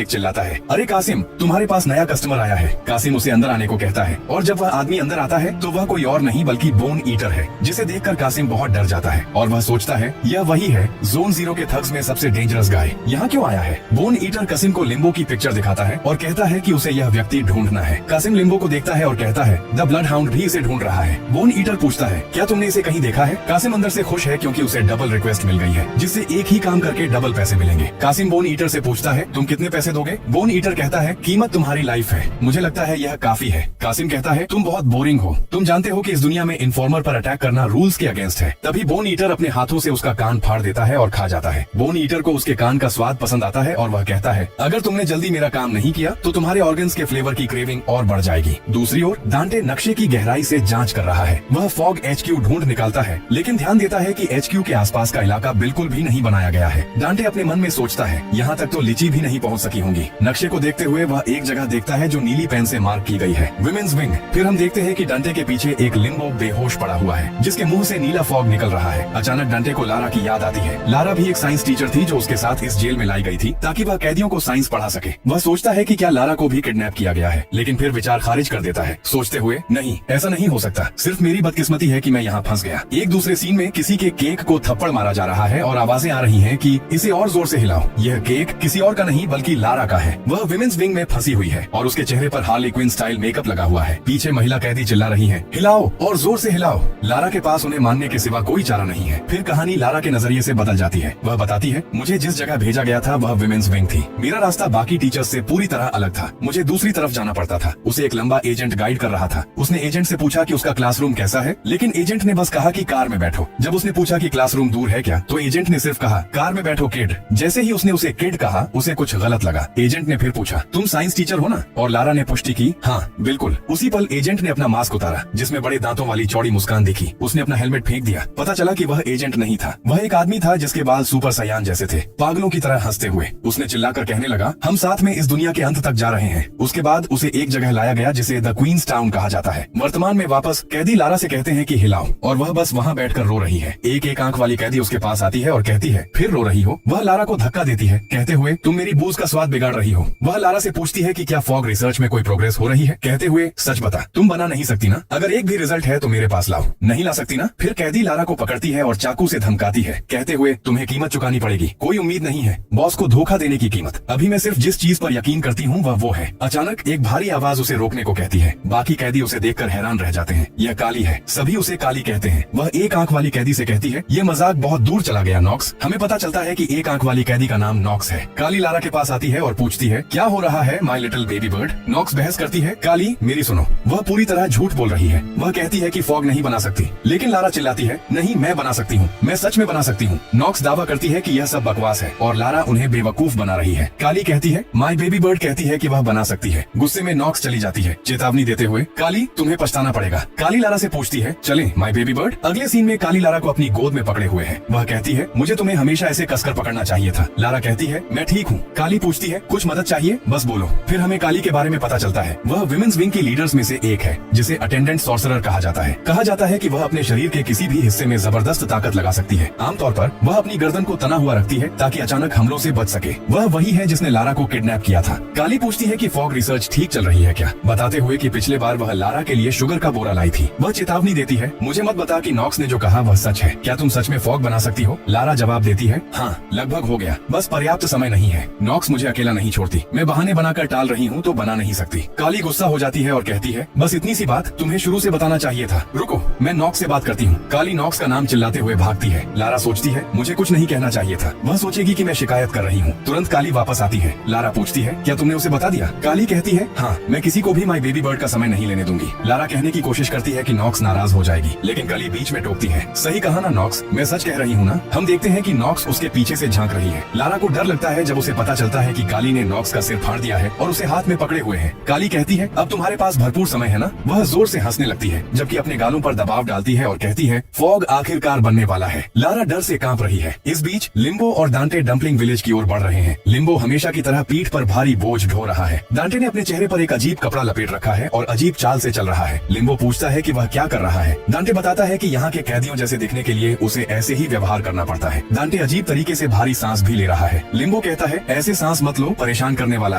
एक चिल्लाता है, अरे कासिम, तुम्हारे पास नया कस्टमर आया है। कासिम उसे अंदर आने को कहता है, और जब वह आदमी अंदर आता है तो वह कोई और नहीं बल्कि बोन ईटर है, जिसे देखकर कासिम बहुत डर जाता है और वह सोचता है, यह वही है जोन 0 के थग्स में सबसे डेंजरस गाय, यहाँ क्यों आया है? बोन ईटर कासिम को लिम्बो की पिक्चर दिखाता है और कहता है कि उसे यह व्यक्ति ढूंढना है। कासिम लिम्बो को देखता है और कहता है, द ब्लड हाउंड भी इसे ढूंढ रहा है। बोन ईटर पूछता है, क्या तुमने इसे कहीं देखा है? कासिम अंदर से खुश है क्योंकि उसे डबल रिक्वेस्ट मिल गई है, जिससे एक ही काम करके डबल पैसे मिलेंगे। कासिम बोन ईटर से पूछता पूछता है तुम कितने पैसे दोगे? बोन ईटर कहता है कीमत तुम्हारी लाइफ है, मुझे लगता है यह काफी है। कासिम कहता है तुम बहुत बोरिंग हो, तुम जानते हो कि इस दुनिया में इन्फॉर्मर पर अटैक करना रूल्स के अगेंस्ट है। तभी बोन ईटर अपने हाथों से उसका कान फाड़ देता है और खा जाता है। बोन ईटर को उसके कान का स्वाद पसंद आता है और वह कहता है अगर तुमने जल्दी मेरा काम नहीं किया तो तुम्हारे ऑर्गन्स के फ्लेवर की क्रेविंग और बढ़ जाएगी। दूसरी ओर दांटे नक्शे की गहराई से जांच कर रहा है। वह फॉग HQ ढूंढ निकालता है, लेकिन ध्यान देता है कि HQ के आसपास का इलाका बिल्कुल भी नहीं बनाया गया है। दांटे अपने मन में सोचता है यहाँ तक तो लीची भी नहीं पहुँच सकी होंगी। नक्शे को देखते हुए वह एक जगह देखता है जो नीली पेन से मार्क की गई है, विमेन्स विंग। फिर हम देखते हैं कि डंटे के पीछे एक लिम्बो बेहोश पड़ा हुआ है, जिसके मुंह से नीला फॉग निकल रहा है। अचानक डंटे को लारा की याद आती है। लारा भी एक साइंस टीचर थी जो उसके साथ इस जेल में लाई गई थी ताकि वह कैदियों को साइंस पढ़ा सके। वह सोचता है कि क्या लारा को भी किडनैप किया गया है, लेकिन फिर विचार खारिज कर देता है, सोचते हुए नहीं, ऐसा नहीं हो सकता, सिर्फ मेरी बदकिस्मती है कि मैं यहाँ फंस गया। एक दूसरे सीन में किसी के केक को थप्पड़ मारा जा रहा है और आवाजें आ रही हैं कि इसे और जोर से हिलाओ। यह केक किसी और का नहीं बल्कि लारा का है। वह विमेन्स विंग में फंसी हुई है और उसके चेहरे पर हार्ली क्विन स्टाइल मेकअप लगा हुआ है। पीछे महिला कैदी चिल्ला रही है हिलाओ और जोर से हिलाओ। लारा के पास उन्हें मानने के सिवा कोई चारा नहीं है। फिर कहानी लारा के नजरिए से बदल जाती है। वह बताती है मुझे जिस जगह भेजा गया था वह विमेन्स विंग थी। मेरा रास्ता बाकी टीचर्स से पूरी तरह अलग था, मुझे दूसरी तरफ जाना पड़ता था। उसे एक लंबा एजेंट गाइड कर रहा था। उसने एजेंट से पूछा कि उसका क्लासरूम कैसा है, लेकिन एजेंट ने बस कहा कि कार में बैठो। जब उसने पूछा कि क्लासरूम दूर है क्या, तो एजेंट ने सिर्फ कहा कार में बैठो किड। जैसे ही उसने उसे किड कहा उसे कुछ गलत लगा। एजेंट ने फिर पूछा तुम साइंस टीचर हो ना, और लारा ने पुष्टि की हाँ बिल्कुल। उसी पल एजेंट ने अपना मास्क उतारा जिसमें बड़े दांतों वाली चौड़ी मुस्कान दिखी। उसने अपना हेलमेट फेंक दिया। पता चला कि वह एजेंट नहीं था, वह एक आदमी था जिसके बाल सुपर सयान जैसे थे, पागलों की तरह हंसते हुए। उसने चिल्लाकर कहने लगा हम साथ में इस दुनिया के अंत तक जा रहे हैं। उसके बाद उसे एक जगह लाया गया जिसे द क्वींस टाउन कहा जाता है। वर्तमान में वापस कैदी लारा से कहते हैं कि हिलाओ, और वह बस वहाँ बैठकर रो रही है। एक एक आंख वाली कैदी उसके पास आती है और कहती है फिर रो रही हो। वह लारा को धक्का देती है कहते हुए तुम मेरी बूज का स्वाद बिगाड़ रही हो। वह लारा से पूछती है कि क्या फॉग रिसर्च में कोई प्रोग्रेस हो रही है, कहते हुए सच बता तुम बना नहीं सकती ना, अगर एक भी रिजल्ट है तो मेरे पास लाओ। नहीं ला सकती ना? फिर कैदी लारा को पकड़ती है और चाकू से धमकाती है कहते हुए तुम्हें कीमत चुकानी पड़ेगी, कोई उम्मीद नहीं है, बॉस को धोखा देने की कीमत। अभी मैं सिर्फ जिस चीज पर यकीन करती हूँ वह वो है। अचानक एक भारी आवाज उसे रोकने को कहती है। बाकी कैदी उसे देखकर हैरान रह जाते हैं। यह काली है, सभी उसे काली कहते हैं। वह एक आंख वाली कैदी से कहती है ये मजाक बहुत दूर चला गया नॉक्स। हमें पता चलता है कि एक आंख वाली कैदी का नाम नॉक्स है। काली लारा के पास आती है और पूछती है क्या हो रहा है my little baby bird. Knox बहस करती है काली मेरी सुनो, वह पूरी तरह झूठ बोल रही है। वह कहती है कि फॉग नहीं बना सकती, लेकिन लारा चिल्लाती है नहीं मैं बना सकती हूँ, मैं सच में बना सकती हूँ। नॉक्स दावा करती है कि यह सब बकवास है और लारा उन्हें बेवकूफ बना रही है। काली कहती है माय बेबी बर्ड कहती है कि वह बना सकती है। गुस्से में नॉक्स चली जाती है चेतावनी देते हुए काली तुम्हें पछताना पड़ेगा। काली लारा से पूछती है चले माय बेबी बर्ड। अगले सीन में काली लारा को अपनी गोद में पकड़े हुए है। वह कहती है मुझे तुम्हें हमेशा ऐसे कसकर पकड़ना चाहिए था। लारा कहती है मैं ठीक हूँ। काली पूछती है कुछ मदद चाहिए बस बोलो। फिर हमें काली के बारे में पता चलता है वह विमेन्स विंग की लीडर्स में से एक है जिसे अटेंडेंट सॉर्सरर कहा जाता है। कहा जाता है कि वह अपने शरीर के किसी भी हिस्से में जबरदस्त ताकत लगा सकती है। आमतौर पर वह अपनी गर्दन को तना हुआ रखती है ताकि अचानक हमलों से बच सके। वह वही है जिसने लारा को किडनैप किया था। काली पूछती है कि फॉग रिसर्च ठीक चल रही है क्या, बताते हुए कि पिछले बार वह लारा के लिए शुगर का बोरा लाई थी। वह चेतावनी देती है मुझे मत बता कि नॉक्स ने जो कहा वह सच है, क्या तुम सच में फॉग बना सकती हो। लारा जवाब देती है हाँ लगभग हो गया, बस पर्याप्त समय नहीं है। नॉक्स मुझे अकेला नहीं छोड़ती, मैं बहाने बनाकर टाल रही हूँ तो बना नहीं सकती। काली गुस्सा हो जाती है और कहती है बस इतनी सी बात तुम्हें शुरू से बताना चाहिए था। रुको मैं नॉक्स से बात करती हूँ। काली नॉक्स का नाम चिल्लाते हुए भागती है। लारा सोचती है मुझे कुछ नहीं कहना चाहिए था, वह सोचेगी कि मैं शिकायत कर रही हूँ। तुरंत काली वापस आती है। लारा पूछती है क्या तुमने उसे बता दिया। काली कहती है हाँ मैं किसी को भी माय बेबी बर्ड का समय नहीं लेने दूंगी। लारा कहने की कोशिश करती है कि नॉक्स नाराज हो जाएगी, लेकिन काली बीच में टोकती है सही कहा ना नॉक्स, मैं सच कह रही हूँ ना। हम देखते हैं कि नॉक्स उसके पीछे से झांक रही है। लारा को डर लगता है जब उसे पता चलता है कि काली ने नॉक्स का सिर फाड़ दिया है और उसे हाथ में पकड़े हुए है। काली कहती है अब तुम्हारे पास भरपूर समय है ना। वह जोर से हंसने लगती है जबकि अपने गालों पर दबाव डालती है और कहती है फॉग आखिरकार बनने वाला है। लारा डर से कांप रही है। इस बीच लिम्बो और दांटे डम्पलिंग विलेज की ओर बढ़ रहे हैं। लिम्बो हमेशा की तरह पीठ पर भारी बोझ ढो रहा है। दांटे ने अपने चेहरे पर एक अजीब कपड़ा लपेट रखा है और अजीब चाल से चल रहा है। लिम्बो पूछता है कि वह क्या कर रहा है। दांटे बताता है कि यहाँ के कैदियों जैसे दिखने के लिए उसे ऐसे ही व्यवहार करना पड़ता है। दांटे अजीब तरीके से भारी सांस भी ले रहा है। लिम्बो कहता है ऐसे सांस मत लो, परेशान करने वाला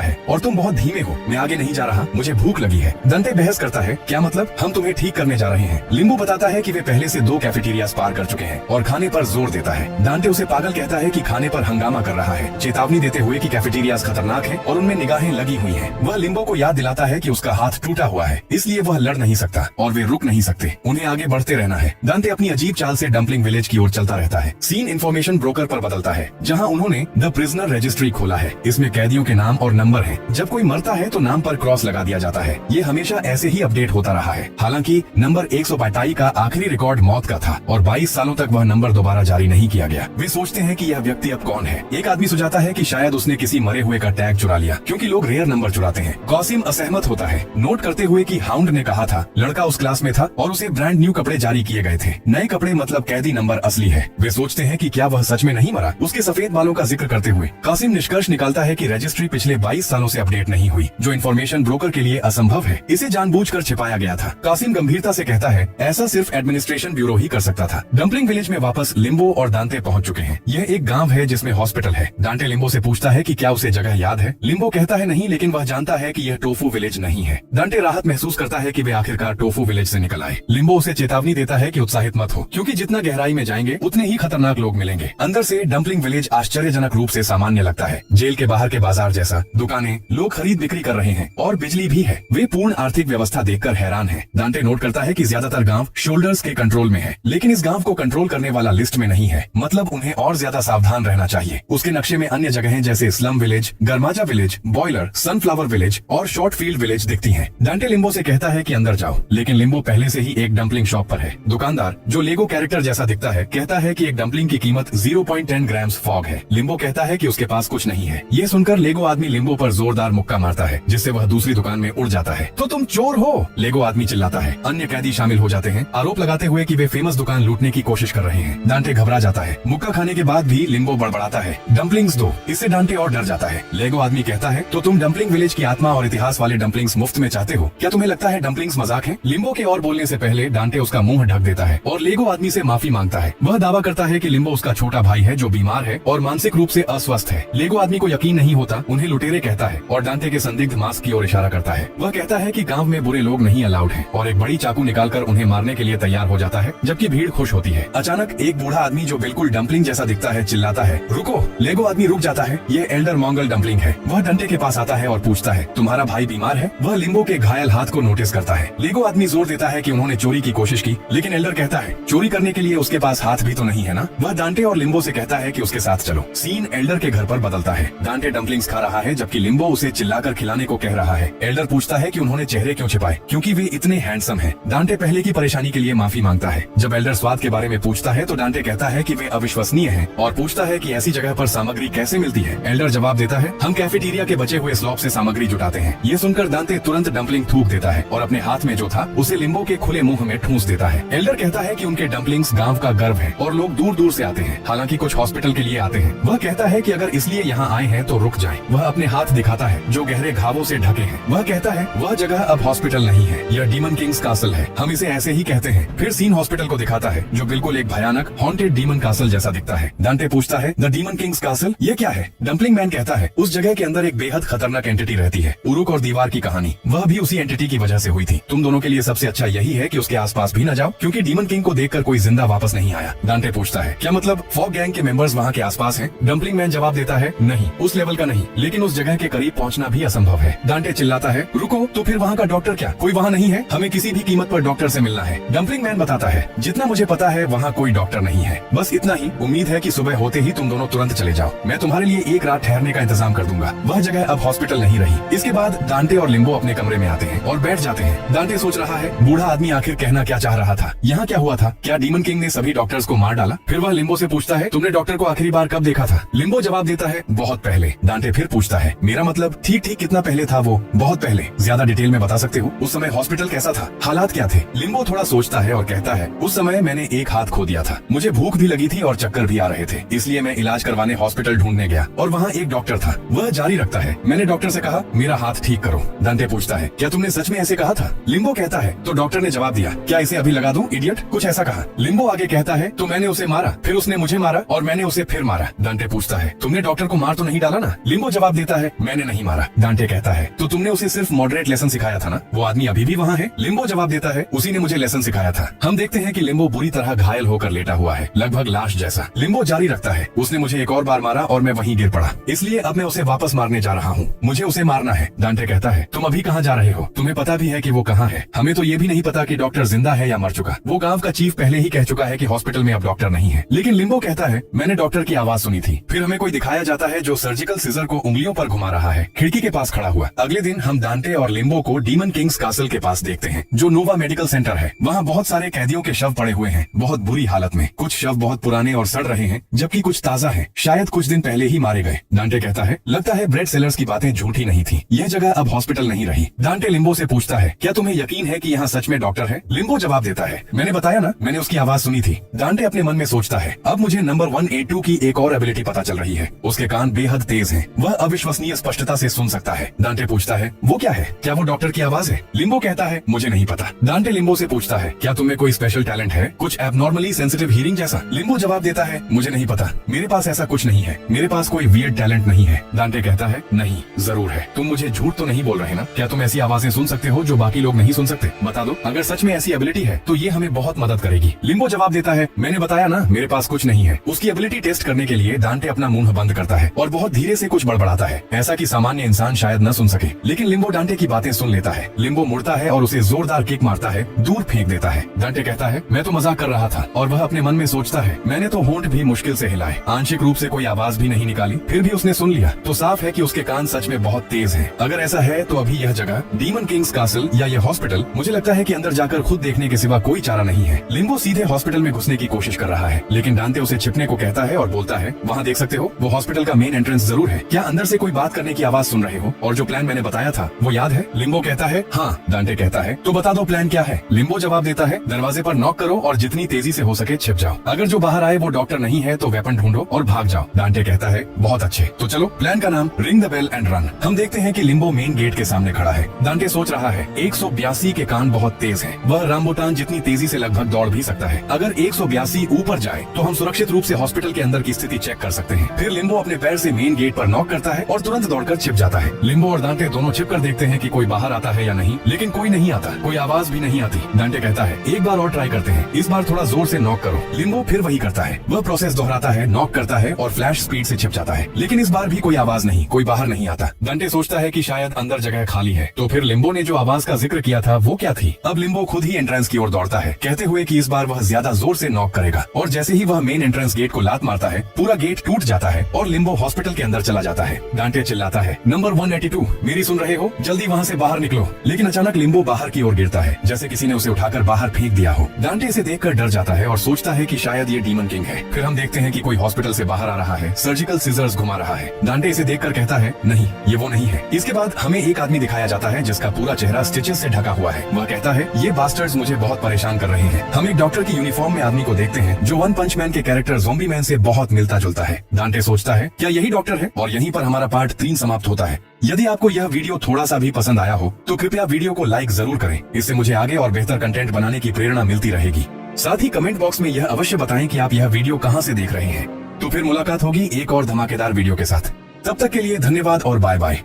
है और तुम बहुत धीमे हो, मैं आगे नहीं जा रहा, मुझे भूख लगी है। दांटे बहस करता है क्या मतलब, हम तुम्हें ठीक करने जा रहे हैं। लिम्बो बताता है कि वे पहले से 2 कैफेटेरियाज पार कर चुके हैं और खाने पर जोर देता है। दांटे उसे पागल कहता है कि खाने पर हंगामा कर रहा है, चेतावनी देते हुए कि कैफेटेरियाज खतरनाक है और उनमें निगाहें लगी हुई हैं। वह लिम्बो को याद दिलाता है कि उसका हाथ टूटा हुआ है, इसलिए वह लड़ नहीं सकता और वे रुक नहीं सकते, उन्हें आगे बढ़ते रहना है। दांटे अपनी अजीब चाल से डम्पलिंग विलेज की ओर चलता रहता है। सीन इंफॉर्मेशन ब्रोकर पर बदलता है जहाँ उन्होंने द प्रिजनर रजिस्ट्री खोला है। इसमें कैदियों के नाम और नंबर हैं। जब कोई मरता है तो नाम पर क्रॉस लगा दिया जाता है। ये हमेशा ऐसे ही अपडेट होता रहा है। हालांकि नंबर 122 का आखिरी रिकॉर्ड मौत का था और 22 सालों तक वह नंबर दोबारा जारी नहीं किया गया। वे सोचते हैं कि यह व्यक्ति अब कौन है। एक आदमी सुझाता है कि शायद उसने किसी मरे हुए का टैग चुरा लिया, क्योंकि लोग रेयर नंबर चुराते हैं। कासिम असहमत होता है, नोट करते हुए कि हाउंड ने कहा था लड़का उस क्लास में था और उसे ब्रांड न्यू कपड़े जारी किए गए थे। नए कपड़े मतलब कैदी नंबर असली है। वे सोचते हैं कि क्या वह सच में नहीं मरा। उसके सफेद बालों का जिक्र करते हुए कासिम निष्कर्ष निकालता है कि रजिस्ट्री पिछले 22 सालों से अपडेट नहीं हुई, जो इन्फॉर्मेशन ब्रोकर के लिए असंभव है। इसे जानबूझकर छिपाया गया था। कासिम गंभीरता से कहता है ऐसा सिर्फ एडमिनिस्ट्रेशन ब्यूरो ही कर सकता था। डम्पलिंग विलेज में वापस लिम्बो और दांते पहुंच चुके हैं। यह एक गांव है जिसमें हॉस्पिटल है। दांते लिम्बो से पूछता है कि क्या उसे जगह याद है। लिम्बो कहता है नहीं, लेकिन वह जानता है कि यह टोफू विलेज नहीं है। दांते राहत महसूस करता है कि वे आखिरकार टोफू विलेज से निकल आए। लिम्बो उसे चेतावनी देता है कि उत्साहित मत हो, क्योंकि जितना गहराई में जाएंगे उतने ही खतरनाक लोग मिलेंगे। अंदर से डम्पलिंग विलेज आश्चर्यजनक रूप से सामान्य लगता है। जेल के बाहर के बाजार जैसा, दुकानें, लोग खरीद बिक्री कर रहे हैं और बिजली भी है। वे पूर्ण आर्थिक व्यवस्था देखकर हैरान हैं। दांते नोट करता है कि ज्यादातर गांव शोल्डर्स के कंट्रोल में है, लेकिन इस गांव को कंट्रोल करने वाला लिस्ट में नहीं है। मतलब उन्हें और ज्यादा सावधान रहना चाहिए। उसके नक्शे में अन्य जगहें जैसे स्लम विलेज, गरमाजा विलेज, बॉयलर, सनफ्लावर विलेज और शॉर्ट फील्ड विलेज दिखती हैं। दांते लिम्बो से कहता है कि अंदर जाओ, लेकिन लिम्बो पहले से ही एक डम्पलिंग शॉप पर है। दुकानदार, जो लेगो कैरेक्टर जैसा दिखता है, कहता है कि एक डम्पलिंग की कीमत 0.10 ग्राम्स फॉग है। लिम्बो कहता है कि उसके पास कुछ नहीं है। ये सुनकर लेगो आदमी लिम्बो पर जोरदार मुक्का मारता है, जिससे वह दूसरी दुकान में उड़ जाता है। तो तुम चोर हो, लेगो आदमी चिल्लाता है। अन्य कैदी शामिल हो जाते हैं, आरोप लगाते हुए कि वे फेमस दुकान लूटने की कोशिश कर रहे हैं। दांते घबरा जाता है। मुक्का खाने के बाद भी लिम्बो बड़बड़ाता है, डम्पलिंग्स दो। इससे दांते और डर जाता है। लेगो आदमी कहता है तो तुम डम्पलिंग विलेज की आत्मा और इतिहास वाले डम्पलिंग्स मुफ्त में चाहते हो? क्या तुम्हें लगता है डम्पलिंग्स मजाक है? लिम्बो के और बोलने से पहले दांते उसका मुंह ढक देता है और लेगो आदमी से माफी मांगता है। वह दावा करता है कि लिम्बो उसका छोटा भाई है जो बीमार है और मानसिक रूप से अस्वस्थ है। लेगो आदमी को यकीन नहीं होता, उन्हें लुटेरे कहता है और दांते के संदिग्ध मास्क की ओर इशारा करता है। वह कहता है कि गांव में बुरे लोग नहीं अलाउड हैं और एक बड़ी चाकू निकालकर उन्हें मारने के लिए तैयार हो जाता है, जबकि भीड़ खुश होती है। अचानक एक बूढ़ा आदमी जो बिल्कुल डम्पलिंग जैसा दिखता है चिल्लाता है रुको। लेगो आदमी रुक जाता है। ये एल्डर मोंगल डम्पलिंग है। वह डंडे के पास आता है और पूछता है तुम्हारा भाई बीमार है? वह लिम्बो के घायल हाथ को नोटिस करता है। लेगो आदमी जोर देता है कि उन्होंने चोरी की कोशिश की, लेकिन एल्डर कहता है चोरी करने के लिए उसके पास हाथ भी तो नहीं है ना। वह दांते और लिम्बो से कहता है कि उसके साथ चलो। सीन एल्डर के घर पर बदलता है। दांते डम्पलिंग्स खा रहा है जबकि लिम्बो उसे चिल्लाकर खिलाने को कह रहा है। एल्डर पूछता है कि उन्होंने चेहरे क्यों छिपाए, क्योंकि वे इतने हैंडसम हैं। दांते पहले की परेशानी के लिए माफी मांगता है। जब एल्डर स्वाद के बारे में पूछता है तो दांते कहता है कि वे अविश्वसनीय हैं और पूछता है कि ऐसी जगह पर सामग्री कैसे मिलती है। एल्डर जवाब देता है हम कैफेटेरिया के बचे हुए स्लॉप से सामग्री जुटाते हैं। ये सुनकर दांते तुरंत डम्पलिंग थूक देता है और अपने हाथ में जो था उसे लिम्बो के खुले मुंह में ठूंस देता है। एल्डर कहता है कि उनके डम्पलिंग्स गांव का गर्व है और लोग दूर दूर से आते हैं, हालांकि कुछ हॉस्पिटल के लिए आते हैं। वह कहता है कि अगर इसलिए यहाँ आए हैं तो रुक जाएं। वह अपने हाथ दिखाता है जो गहरे घावों से ढके हैं। वह कहता है वह जगह अब हॉस्पिटल नहीं है, यह डीमन किंग्स कासल है। हम इसे ऐसे ही कहते हैं। फिर सीन हॉस्पिटल को दिखाता है जो बिल्कुल एक भयानक हॉन्टेड डीमन कासल जैसा दिखता है। दांते पूछता है द डीमन किंग्स कासल ये क्या है? डम्पलिंग मैन कहता है उस जगह के अंदर एक बेहद खतरनाक एंटिटी रहती है। उरुक और दीवार की कहानी वह भी उसी एंटिटी की वजह से हुई थी। तुम दोनों के लिए सबसे अच्छा यही है कि उसके आसपास भी न जाओ, क्योंकि डीमन किंग को देखकर कोई जिंदा वापस नहीं आया। दांते पूछता है क्या मतलब फॉग गैंग के मेंबर्स वहाँ के आसपास हैं? डम्पलिंग मैन जवाब देता है नहीं, उस लेवल का नहीं, लेकिन उस जगह के करीब पहुँचना भी असंभव है। दांते चिल्लाता है रुको, तो फिर वहाँ का डॉक्टर क्या? कोई वहाँ नहीं है? हमें किसी भी कीमत पर डॉक्टर से मिलना है। डम्पलिंग मैन बताता है जितना मुझे पता है वहाँ कोई डॉक्टर नहीं है, बस इतना ही। उम्मीद है कि सुबह होते ही तुम दोनों तुरंत चले जाओ। मैं तुम्हारे लिए एक रात ठहरने का इंतजाम कर दूंगा। वह जगह अब हॉस्पिटल नहीं रही। इसके बाद दांते और लिम्बो अपने कमरे में आते हैं और बैठ जाते हैं। दांते सोच रहा है बूढ़ा आदमी आखिर कहना क्या चाह रहा था। यहाँ क्या हुआ था? क्या डीमन किंग ने सभी डॉक्टर्स को मार डाला? फिर वह लिम्बो से पूछता है तुमने डॉक्टर को आखिरी बार कब देखा था? लिम्बो जवाब देता है बहुत पहले। दांते फिर पूछता है मेरा मतलब ठीक ठीक कितना पहले था वो? बहुत पहले। ज्यादा डिटेल में बता सकते हो? उस समय हॉस्पिटल कैसा था? हालात क्या थे? लिम्बो थोड़ा सोचता है और कहता है उस समय मैंने एक हाथ खो दिया था। मुझे भूख भी लगी थी और चक्कर भी आ रहे थे, इसलिए मैं इलाज करवाने हॉस्पिटल ढूंढने गया और वहाँ एक डॉक्टर था। वह जारी रखता है मैंने डॉक्टर से कहा मेरा हाथ ठीक करो। दांते पूछता है क्या तुमने सच में ऐसे कहा था? लिम्बो कहता है तो डॉक्टर ने जवाब दिया क्या इसे अभी लगा दूं इडियट? कुछ ऐसा कहा। लिम्बो आगे कहता है तो मैंने उसे मारा, फिर उसने मुझे मारा और मैंने उसे फिर मारा। दांते पूछता है तुमने डॉक्टर को मार तो नहीं डाला ना? लिम्बो जवाब देता है मैंने नहीं मारा। दांते कहता है तो तुमने उसे सिर्फ मॉडरेट लेसन सिखाया था ना? वो आदमी अभी भी वहाँ है? लिम्बो जवाब देता है उसी ने मुझे लेसन सिखाया था। हम देखते हैं कि लिम्बो बुरी तरह घायल होकर लेटा हुआ है, लगभग लाश जैसा। लिम्बो जारी रखता है उसने मुझे एक और बार मारा और मैं वहीं गिर पड़ा, इसलिए अब मैं उसे वापस मारने जा रहा हूँ। मुझे उसे मारना है। दांते कहता है तुम अभी कहाँ जा रहे हो? तुम्हें पता भी है कि वो कहाँ है? हमें तो ये भी नहीं पता कि डॉक्टर जिंदा है या मर चुका। वो गांव का चीफ पहले ही कह चुका है कि हॉस्पिटल में अब डॉक्टर नहीं है। लेकिन लिम्बो कहता है मैंने डॉक्टर की आवाज सुनी थी, फिर हमें कोई दिखाया दिखाया जाता है जो सर्जिकल सीजर को उंगलियों पर घुमा रहा है, खिड़की के पास खड़ा हुआ। अगले दिन हम डांटे और लिम्बो को डीमन किंग्स कासल के पास देखते हैं, जो नोवा मेडिकल सेंटर है। वहाँ बहुत सारे कैदियों के शव पड़े हुए हैं, बहुत बुरी हालत में। कुछ शव बहुत पुराने और सड़ रहे हैं, जबकि कुछ ताजा हैं, शायद कुछ दिन पहले ही मारे गए। डांटे कहता है, लगता है ब्रेड सेलर्स की बातें झूठी नहीं थी, यह जगह अब हॉस्पिटल नहीं रही। डांटे लिम्बो से पूछता है, क्या तुम्हें यकीन है कि यहाँ सच में डॉक्टर है? लिम्बो जवाब देता है, मैंने बताया ना, मैंने उसकी आवाज सुनी थी। डांटे अपने मन में सोचता है, अब मुझे नंबर 182 की एक और एबिलिटी पता चल रही है। उसके कान बेहद तेज हैं, वह अविश्वसनीय स्पष्टता से सुन सकता है। डांटे पूछता है, वो क्या है? क्या वो डॉक्टर की आवाज है? लिम्बो कहता है, मुझे नहीं पता। डांटे लिम्बो से पूछता है, क्या तुम्हें कोई स्पेशल टैलेंट है, कुछ एबनॉर्मली सेंसिटिव हीरिंग जैसा? लिम्बो जवाब देता है, मुझे नहीं पता, मेरे पास ऐसा कुछ नहीं है, मेरे पास कोई वियर्ड टैलेंट नहीं है। डांटे कहता है, नहीं, जरूर है, तुम मुझे झूठ तो नहीं बोल रहे ना? क्या तुम ऐसी आवाजें सुन सकते हो जो बाकी लोग नहीं सुन सकते? बता दो, अगर सच में ऐसी एबिलिटी है तो ये हमें बहुत मदद करेगी। लिम्बो जवाब देता है, मैंने बताया ना, मेरे पास कुछ नहीं है। उसकी एबिलिटी टेस्ट करने के लिए डांटे अपना मुंह बंद करता है और बहुत धीरे से कुछ बड़बड़ाता है, ऐसा कि सामान्य इंसान शायद न सुन सके। लेकिन लिम्बो डांटे की बातें सुन लेता है। लिम्बो मुड़ता है और उसे जोरदार किक मारता है, दूर फेंक देता है। डांटे कहता है, मैं तो मजाक कर रहा था। और वह अपने मन में सोचता है, मैंने तो होंठ भी मुश्किल से हिलाए, आंशिक रूप से कोई आवाज भी नहीं निकाली, फिर भी उसने सुन लिया। तो साफ है कि उसके कान सच में बहुत तेज हैं। अगर ऐसा है तो अभी यह जगह डीमन किंग्स कासल या यह हॉस्पिटल, मुझे लगता है कि अंदर जाकर खुद देखने के सिवा कोई चारा नहीं है। लिम्बो सीधे हॉस्पिटल में घुसने की कोशिश कर रहा है, लेकिन डांटे उसे छिपने को कहता है और बोलता है, वहाँ देख सकते हो, वो हॉस्पिटल का मेन एंट्रेंस जरूर है। क्या अंदर से कोई बात करने की आवाज सुन रहे हो? और जो प्लान मैंने बताया था वो याद है? लिम्बो कहता है, हाँ। डांटे कहता है, तो बता दो प्लान क्या है? लिम्बो जवाब देता है, दरवाजे पर नॉक करो और जितनी तेजी से हो सके छिप जाओ। अगर जो बाहर आए वो डॉक्टर नहीं है तो वेपन ढूंढो और भाग जाओ। डांटे कहता है, बहुत अच्छे, तो चलो। प्लान का नाम ring the bell and run. हम देखते हैं कि लिम्बो मेन गेट के सामने खड़ा है। डांटे सोच रहा है, 182 के कान बहुत तेज हैं। वह रामबुटान जितनी तेजी से लगभग दौड़ भी सकता है। अगर 182 ऊपर जाए तो हम सुरक्षित रूप से हॉस्पिटल के अंदर की स्थिति चेक कर सकते हैं। फिर लिम्बो अपने पैर से मेन गेट पर नॉक करता है और तुरंत दौड़कर छिप जाता है। लिम्बो और डांटे दोनों छिप कर देखते हैं कि कोई बाहर आता है या नहीं, लेकिन कोई नहीं आता, कोई आवाज भी नहीं आती। डांटे कहता है, एक बार और ट्राई करते हैं, इस बार थोड़ा जोर से नॉक करो। लिम्बो फिर वही करता है, वह प्रोसेस दोहराता है, नॉक करता है और फ्लैश स्पीड से छिप जाता है, लेकिन इस बार भी कोई आवाज नहीं, कोई बाहर नहीं आता। डांटे सोचता है कि शायद अंदर जगह खाली है। तो फिर लिम्बो ने जो आवाज का जिक्र किया था वो क्या थी? अब लिम्बो खुद ही एंट्रेंस की ओर दौड़ता है, कहते हुए कि इस बार वह ज्यादा जोर से नॉक करेगा। और जैसे ही वह मेन एंट्रेंस गेट को लात मारता है, पूरा गेट टूट जाता है और लिम्बो हॉस्पिटल के अंदर चला जाता है। डांटे चिल्लाता है, नंबर 182, मेरी सुन रहे हो? जल्दी वहाँ से बाहर निकलो। लेकिन अचानक लिम्बो बाहर की ओर गिरता है, जैसे किसी ने उसे उठाकर बाहर फेंक दिया हो। डांटे इसे देखकर डर जाता है और सोचता है कि शायद ये डीमन किंग है। फिर हम देखते हैं कि कोई हॉस्पिटल से बाहर आ रहा है, सर्जिकल सीजर्स घुमा रहा है। डांटे इसे देखकर कहता है, नहीं, ये वो नहीं है। इसके बाद हमें एक आदमी दिखाया जाता है जिसका पूरा चेहरा स्टिचेस से ढका हुआ है। वह कहता है, ये बास्टर्ड्स मुझे बहुत परेशान कर रहे हैं। हम एक डॉक्टर की यूनिफॉर्म में आदमी को देखते हैं जो वन पंच मैन के कैरेक्टर ज़ॉम्बी मैन से बहुत मिलता जुलता है। डांटे सोचता है, क्या यही डॉक्टर है? और यहीं पर हमारा पार्ट 3 समाप्त होता है। यदि आपको यह वीडियो थोड़ा सा भी पसंद आया हो तो कृपया वीडियो को लाइक जरूर करें, इससे मुझे आगे और बेहतर कंटेंट बनाने की प्रेरणा मिलती रहेगी। साथ ही कमेंट बॉक्स में यह अवश्य बताएं कि आप यह वीडियो कहां से देख रहे हैं। तो फिर मुलाकात होगी एक और धमाकेदार वीडियो के साथ। तब तक के लिए धन्यवाद और बाय बाय।